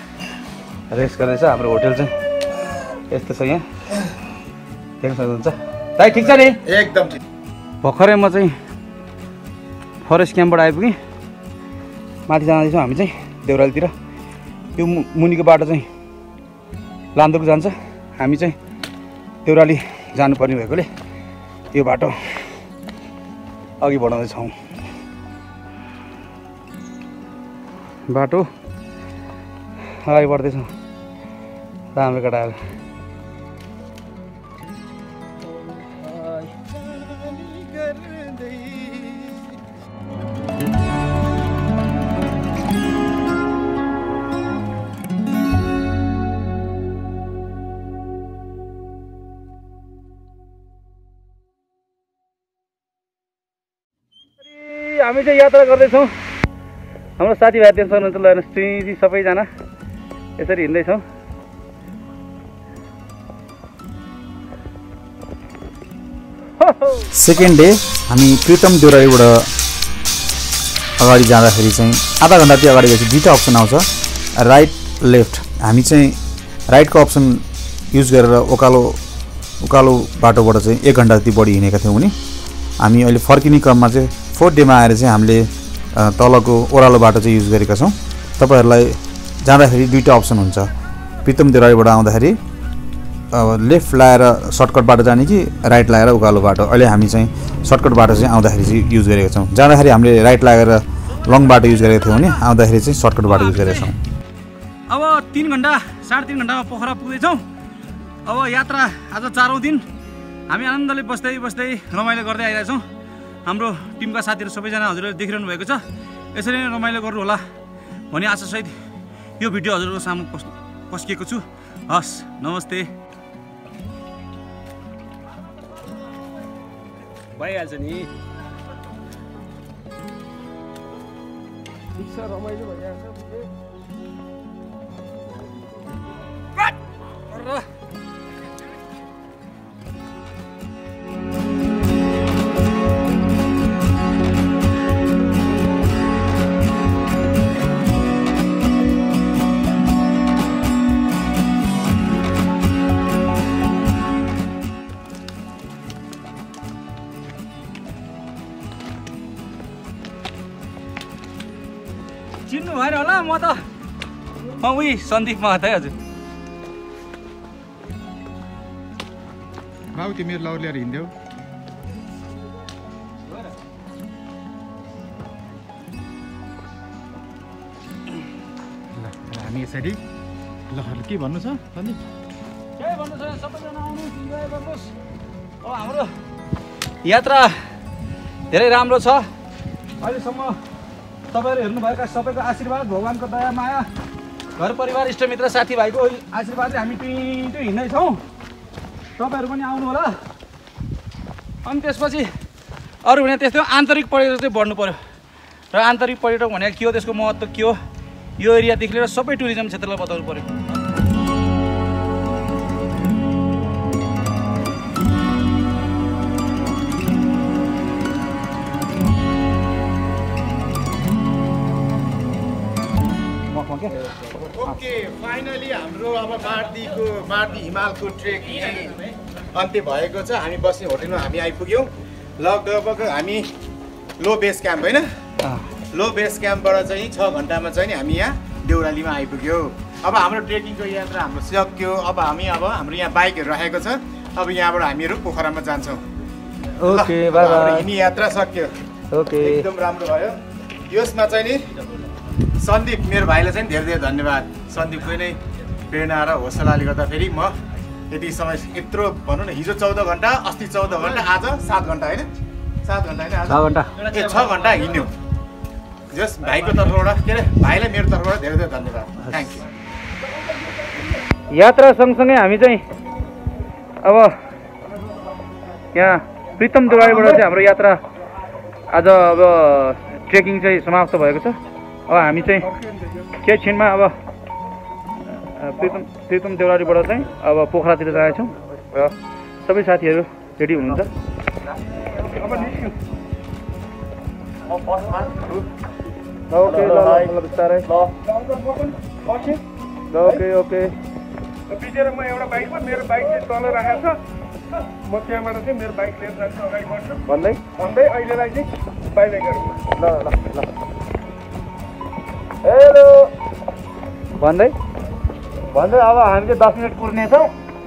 रेस्ट गर्दैछ। हाम्रो होटल चाहिँ यस्तो छ, यहाँ देख्न सक्नुहुन्छ। दाइ ठिक छ नि? एकदम ठिक। भर्खरै म चाहिँ फरेस्ट क्याम्पबाट आइपुगेँ। माथि जाँदैछौँ हामी चाहिँ देउरालीतिर। यो मुनिको बाटो चाहिँ लान्दोक जान्छ। हामी चाहिँ देउराली जानुपर्ने भएकोले यो बाटो अघि बढाउँदैछौँ। बाटो अगाडि बढ्दैछौँ राम्रो केटाहरू। हामी चाहिँ यात्रा गर्दैछौँ। हाम्रो साथीभाइ देख्न सक्नुहुन्छ। ल हेर्नुहोस्, सबैजना यसरी हिँड्दैछौँ। सेकेन्ड डे हामी प्रितम देउरालीबाट अगाडि जाँदाखेरि चाहिँ आधा घन्टा त्यो अगाडि गएपछि दुईवटा अप्सन आउँछ राइट लेफ्ट। हामी चाहिँ राइटको अप्सन युज गरेर उकालो बाटोबाट चाहिँ 1 घन्टा जति बढी हिँडेका थियौँ भने हामी अहिले फर्किने क्रममा चाहिँ 4th डेमा आएर चाहिँ हामीले तलको ओह्रालो बाटो चाहिँ युज गरेका छौँ। तपाईँहरूलाई जाँदाखेरि दुईवटा अप्सन हुन्छ प्रितम देउरालीबाट आउँदाखेरि लेफ्ट लाएर सर्टकट बाटो जाने कि राइट लाएर उकालो बाटो। अहिले हामी चाहिँ सर्टकट बाटो चाहिँ आउँदाखेरि चाहिँ युज गरेका छौँ। जाँदाखेरि हामीले राइट लागेर लङ बाटो युज गरेका थियौँ भने आउँदाखेरि चाहिँ सर्टकट बाटो युज गरेका छौँ। अब 3 घन्टा 3.5 घन्टामा पोखरा पुग्दैछौँ। अब यात्रा आज 4औं दिन हामी आनन्दले बस्दै रमाइलो गर्दै आइरहेका छौँ। हाम्रो टिमका साथीहरू सबैजना हजुरहरूले देखिरहनु भएको छ। यसरी नै रमाइलो गर्नु होला भन्ने आशासहित यो भिडियो हजुरहरूको सामु पस्किएको छु। हस्, नमस्ते। भइहाल्छ नि। ठिक छ, रमाइलो भइहाल्छ। चिन्नु भएन होला, म उही सन्दीप महत है हजुर। बाबु तिमीहरू लौर लिएर हिँड्यौ। हामी यसरी ल के भन्नु छ सन्दीप? केही भन्नु छैन, सबैजना आउनु इन्जोय गर्नुहोस्। अब हाम्रो यात्रा धेरै राम्रो छ। अहिलेसम्म तपाईँहरू हेर्नुभएका सबैको आशीर्वाद, भगवान्को दया माया, घर परिवार इष्टमित्र साथीभाइको आशीर्वादले हामी टुइटुइ हिँड्दैछौँ। तपाईँहरू पनि आउनु होला। अनि त्यसपछि अरू भने त्यस्तो आन्तरिक पर्यटक चाहिँ बढ्नु पऱ्यो। र आन्तरिक पर्यटक भनेको के हो, त्यसको महत्त्व के हो, यो एरियादेखि लिएर सबै टुरिज्म क्षेत्रलाई बताउनु पऱ्यो। ओके, फाइनली हाम्रो अब मार्दी हिमालको ट्रेक अन्त्य भएको छ। हामी बस्ने होटलमा हामी आइपुग्यौँ। लगभग हामी लो बेस क्याम्प होइन, लो बेस क्याम्पबाट चाहिँ 6 घन्टामा चाहिँ हामी यहाँ देउरालीमा आइपुग्यौँ। अब हाम्रो ट्रेकिङको यात्रा हाम्रो सक्यो। अब हाम्रो यहाँ बाइकहरू राखेको छ। अब यहाँबाट हामीहरू पोखरामा जान्छौँ। Okay, bye bye. हिँड्ने यात्रा सक्यो। ओके, एकदम राम्रो भयो। यसमा चाहिँ नि सन्दीप मेरो भाइलाई चाहिँ धेरै धेरै धन्यवाद। सन्दीपको नै प्रेरणा र हौसलाले गर्दाखेरि म यति समय यत्रो भनौँ न, हिजो 14 घन्टा, अस्ति 14 घन्टा, आज 7 घन्टा होइन, 7 घन्टा होइन, 6 घन्टा हिँड्यौँ। जस भाइको तर्फबाट, के अरे भाइलाई मेरो तर्फबाट धेरै धेरै धन्यवाद। Thank you. यात्रा सँगसँगै हामी चाहिँ अब यहाँ प्रितम देउरालीबाट चाहिँ हाम्रो यात्रा आज अब ट्रेकिङ चाहिँ समाप्त भएको छ। अब हामी चाहिँ केही क्षणमा अब प्रितम देउरालीबाट चाहिँ अब पोखरातिर जानेछौँ र सबै साथीहरू रेडी हुनुहुन्छ। ओके, ल बिस्तारै। ओके। बिचेर म एउटा बाइकमा, मेरो बाइक चाहिँ तल राखेको छ, म त्यहाँबाट चाहिँ मेरो बाइक लिएर जान्छु, अगाडि बढ्छु भन्दै अहिलेलाई चाहिँ बाइक गरौँ। ल हेलो भन्दै अब हामी चाहिँ 10 मिनट कुर्नेछौँ।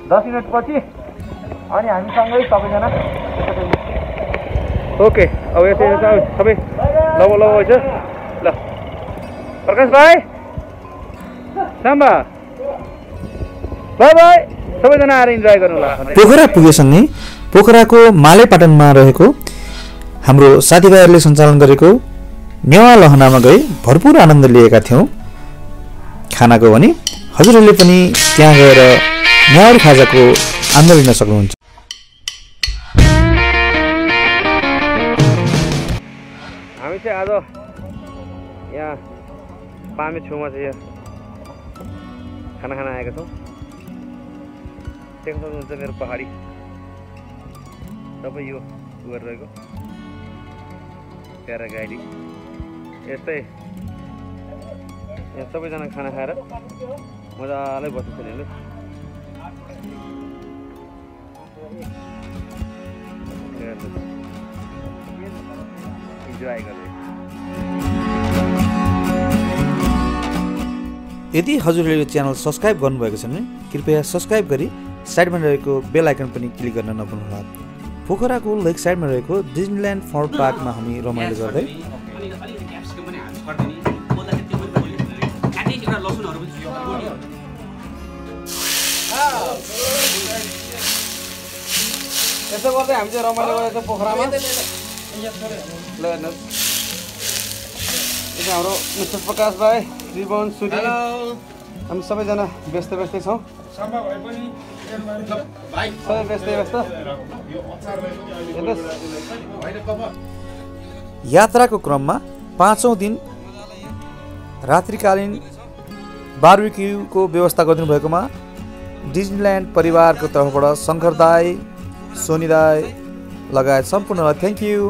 10 मिनट पछि अनि हामीसँगै सबैजना। ओके, अब यसै सबै लौ छ। ल प्रकाश भाइ, साम्बा, बाई बाई। सबैजना आएर इन्जोय गर्नु होला। पोखरा पुगेसँगै पोखराको मालेपाटनमा रहेको हाम्रो साथीभाइहरूले सञ्चालन गरेको नेवा लहनामा गई भरपुर आनन्द लिएका थियौँ खानाको। भने हजुरहरूले पनि त्यहाँ गएर नेवारी खाजाको आनन्द लिन सक्नुहुन्छ। हामी चाहिँ आज यहाँ पामे छेउमा चाहिँ खाना खान आएका छौँ। देख्न सक्नुहुन्छ मेरो पहाडी सबै यो गरिरहेको प्याराग्लाइडिङ यस्तै यहाँ सबैजना खाना खाएर मजाले बसेको छ नि इन्जोय गर्दै। यदि हजुरले यो च्यानल सब्सक्राइब गर्नुभएको छ भने कृपया सब्सक्राइब गरी साइडमा रहेको बेल आइकन पनि क्लिक गर्न नभुल्नुहोला। पोखराको लेक साइडमा रहेको डिज्नील्यान्ड फर पार्कमा हामी रमाइलो गर्दै यसो गर्दै हामी चाहिँ रमाइलो गरेको छौँ पोखरामा। ल हेर्नुहोस् यो हाम्रो मिस्टर प्रकाश भाइ, रिबन, सुरी, हामी सबैजना व्यस्तै छौँ। सबै व्यस्त। यात्राको क्रममा 5औं दिन रात्रिकालीन बारबिक्यूको व्यवस्था गरिदिनु भएकोमा डिज्नील्यान्ड परिवारको तर्फबाट शङ्कर दाई, सोनी दाई लगायत सम्पूर्णलाई थ्याङ्क यू।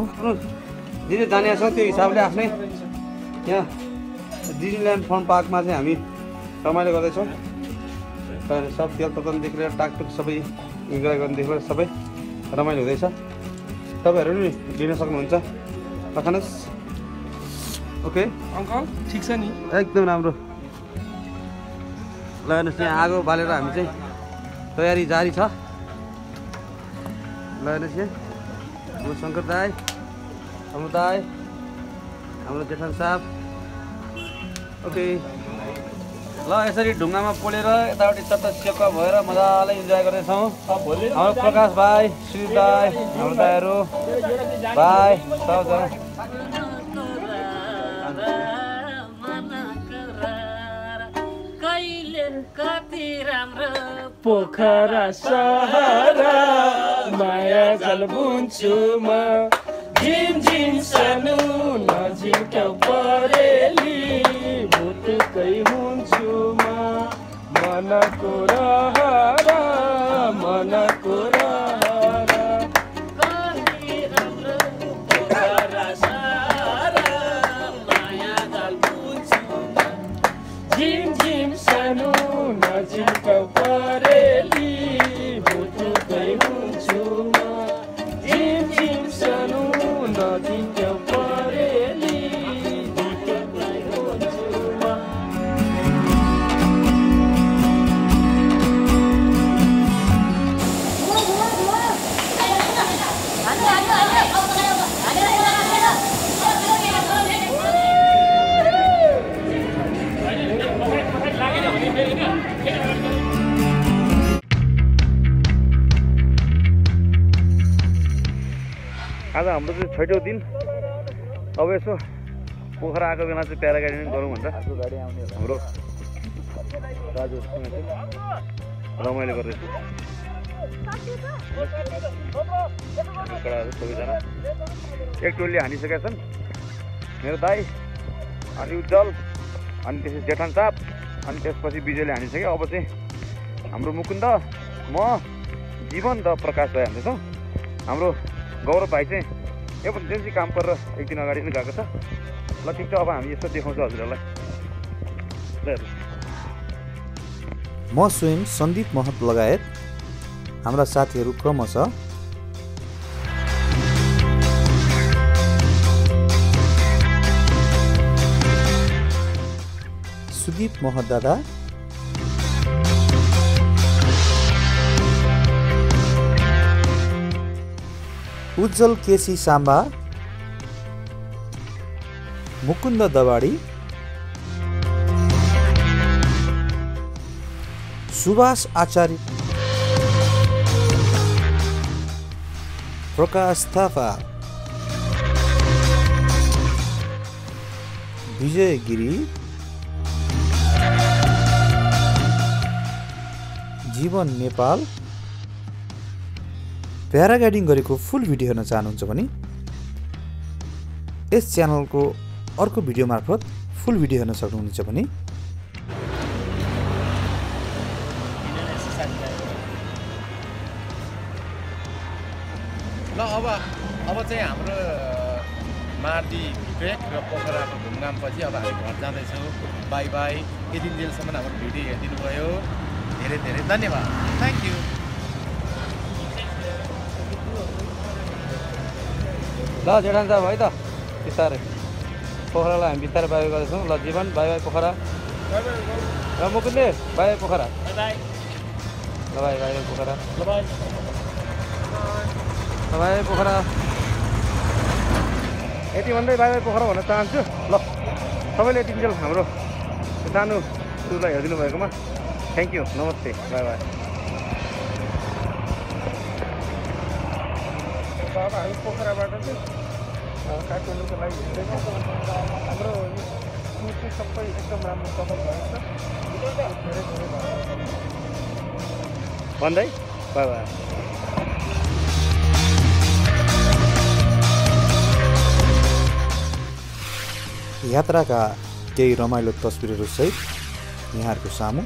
जे जे जाने छौँ त्यो हिसाबले आफ्नै यहाँ डिज्नील्यान्ड फन पार्कमा चाहिँ हामी रमाइलो गर्दैछौँ। सब तेल ततनदेखि लिएर टाकटुक सबै इन्जोय गर्नेदेखि लिएर सबै रमाइलो हुँदैछ। तपाईँहरू नि लिन सक्नुहुन्छ। खानुहोस्। ओके अङ्कल ठिक छ नि? एकदम राम्रो। ल हेर्नुहोस् यहाँ आगो बालेर हामी चाहिँ तयारी जारी छ। ल हेर्नुहोस् यहाँ हाम्रो शङ्कर दाई, हाम्रो दाई, हाम्रो जेठन साहब। ओके ल यसरी ढुङ्गामा पोलेर यतापट्टि चट्ट चेक भएर मजाले इन्जोय गर्दैछौँ। हाम्रो प्रकाश भाइ, श्री दाई, हाम्रो दाईहरू भाइ सबजना कति राम्रो पोखरा सहरा माया जल बुन्छु म झिम झिम सानो नजिक परेली भुटुकै हुन्छु म मनको रहरा मनको रहरा कति राम्रो पोखरा सहरा माया जल बुन्छु म झिम झिम सानो नजिक परेली भुटुकै हुन्छु म झिम झिम सानो नजिक परेली भुटुकै हुन्छु म। आज हाम्रो चाहिँ 6औं दिन। अब यसो पोखरा आएको बेला चाहिँ प्याराग्लाइडिङ गरौँ भनेर हाम्रो दाजुहरूसँग चाहिँ रमाइलो गर्दैछु। सबैजना एक टोलीले हानिसकेका छन्। मेरो दाई अनि उज्जवल अनि त्यसपछि जेठन साहब अनि त्यसपछि विजयले हानिसक्यो। अब चाहिँ हाम्रो मुकुन्द, म, जीवन र प्रकाश भाइ हान्दैछौँ। हाम्रो गौरव भाइ चाहिँ एमर्जेन्सी काम गरेर एक दिन अगाडि नै गएको छ। ल ठिक छ, अब हामी यसो देखाउँछौँ हजुरहरूलाई। म स्वयं सन्दीप महत लगायत हाम्रा साथीहरू क्रमशः सुदीप महत दादा, उज्जवल केसी साम्बा, मुकुन्द दवाडी, सुभाष आचार्य, प्रकाश थापा, विजय गिरी, जीवन नेपाल। प्याराग्लाइडिङ गरेको फुल भिडियो हेर्न चाहनुहुन्छ भने यस च्यानलको अर्को भिडियो मार्फत फुल भिडियो हेर्न सक्नुहुनेछ भने ल अब चाहिँ हाम्रो मार्दी ट्रेक र पोखराको घुमघामपछि अब हामी घर जाँदैछौँ। By by. यति दिनसम्म हाम्रो भिडियो हेरिदिनु भयो, धेरै धेरै धन्यवाद। Thank you. ल जेठान साहब है त बिस्तारै पोखरालाई हामी बिस्तारै बाई गर्दैछौँ। ल जीवन बाई बाई पोखरा। र मुकुन्दले बाई बाई पोखरा। ल बाई बाई पोखरा। ल बाई पोखरा। यति भन्दै बाई बाई पोखरा भन्न चाहन्छु। ल सबैले यतिन्जेल हाम्रो सानो टुरलाई हेरिदिनु भएकोमा थ्याङ्क यू, नमस्ते, बाई बाई। अब हामी पोखराबाट चाहिँ काठमाडौँको लागि हिँड्दैछौँ। हाम्रो स्मृति सबै एकदम राम्रो सफल भएको छ। धेरै धेरै भन्दै बाई बाई। यात्राका केही रमाइलो तस्बिरहरू सहित यहाँहरूको सामु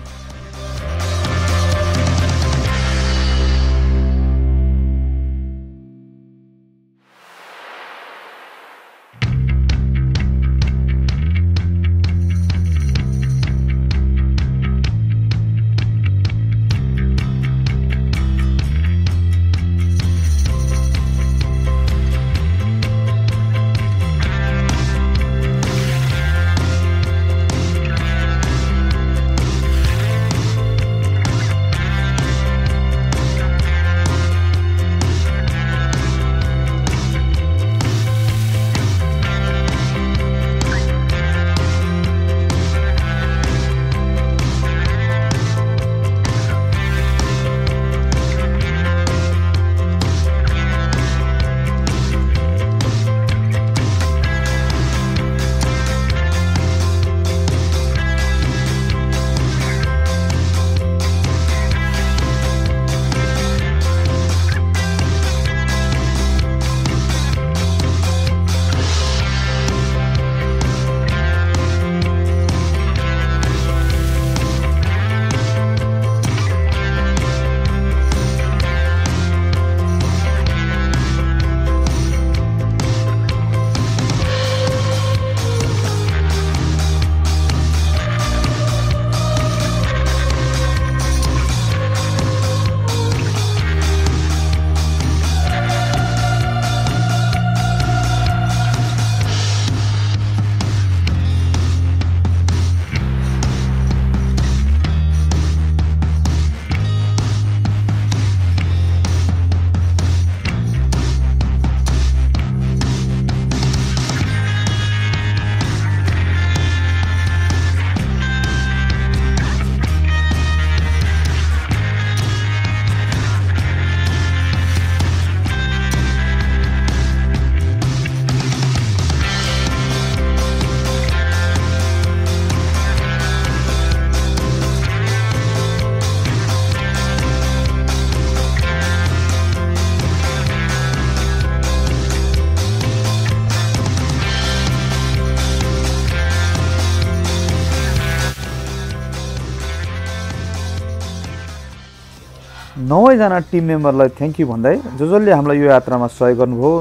नौजना टिम मेम्बरलाई थ्याङ्क यू भन्दै जसले हामीलाई यो यात्रामा सहयोग गर्नुभयो,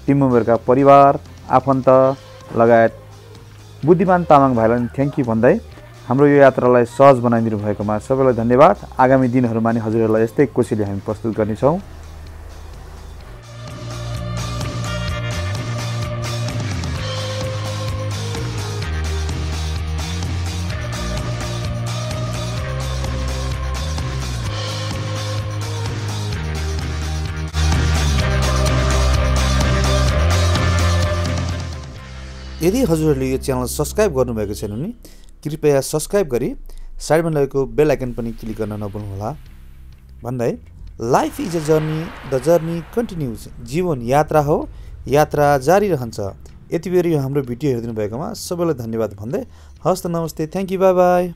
टिम मेम्बरका परिवार, आफन्त लगायत बुद्धिमान तामाङ भाइलाई थ्याङ्क यू भन्दै हाम्रो यो यात्रालाई सहज बनाइदिनु भएकोमा सबैलाई धन्यवाद। आगामी दिनहरूमा नि हजुरहरूलाई यस्तै कोसिसले हामी प्रस्तुत गर्नेछौँ। यदि हजुरहरूले यो च्यानल सब्स्क्राइब गर्नुभएको छैन भने कृपया सब्स्क्राइब गरी साइडमा रहेको बेल आइकन पनि क्लिक गर्न नभुल्नुहोला भन्दै life is a journey, the journey continues. जीवन यात्रा हो, यात्रा जारी रहन्छ। यति बेर यो हाम्रो भिडियो हेरिदिनु भएकोमा सबैलाई धन्यवाद भन्दै हस्त नमस्ते, थ्याङ्क यू, बाई बाई।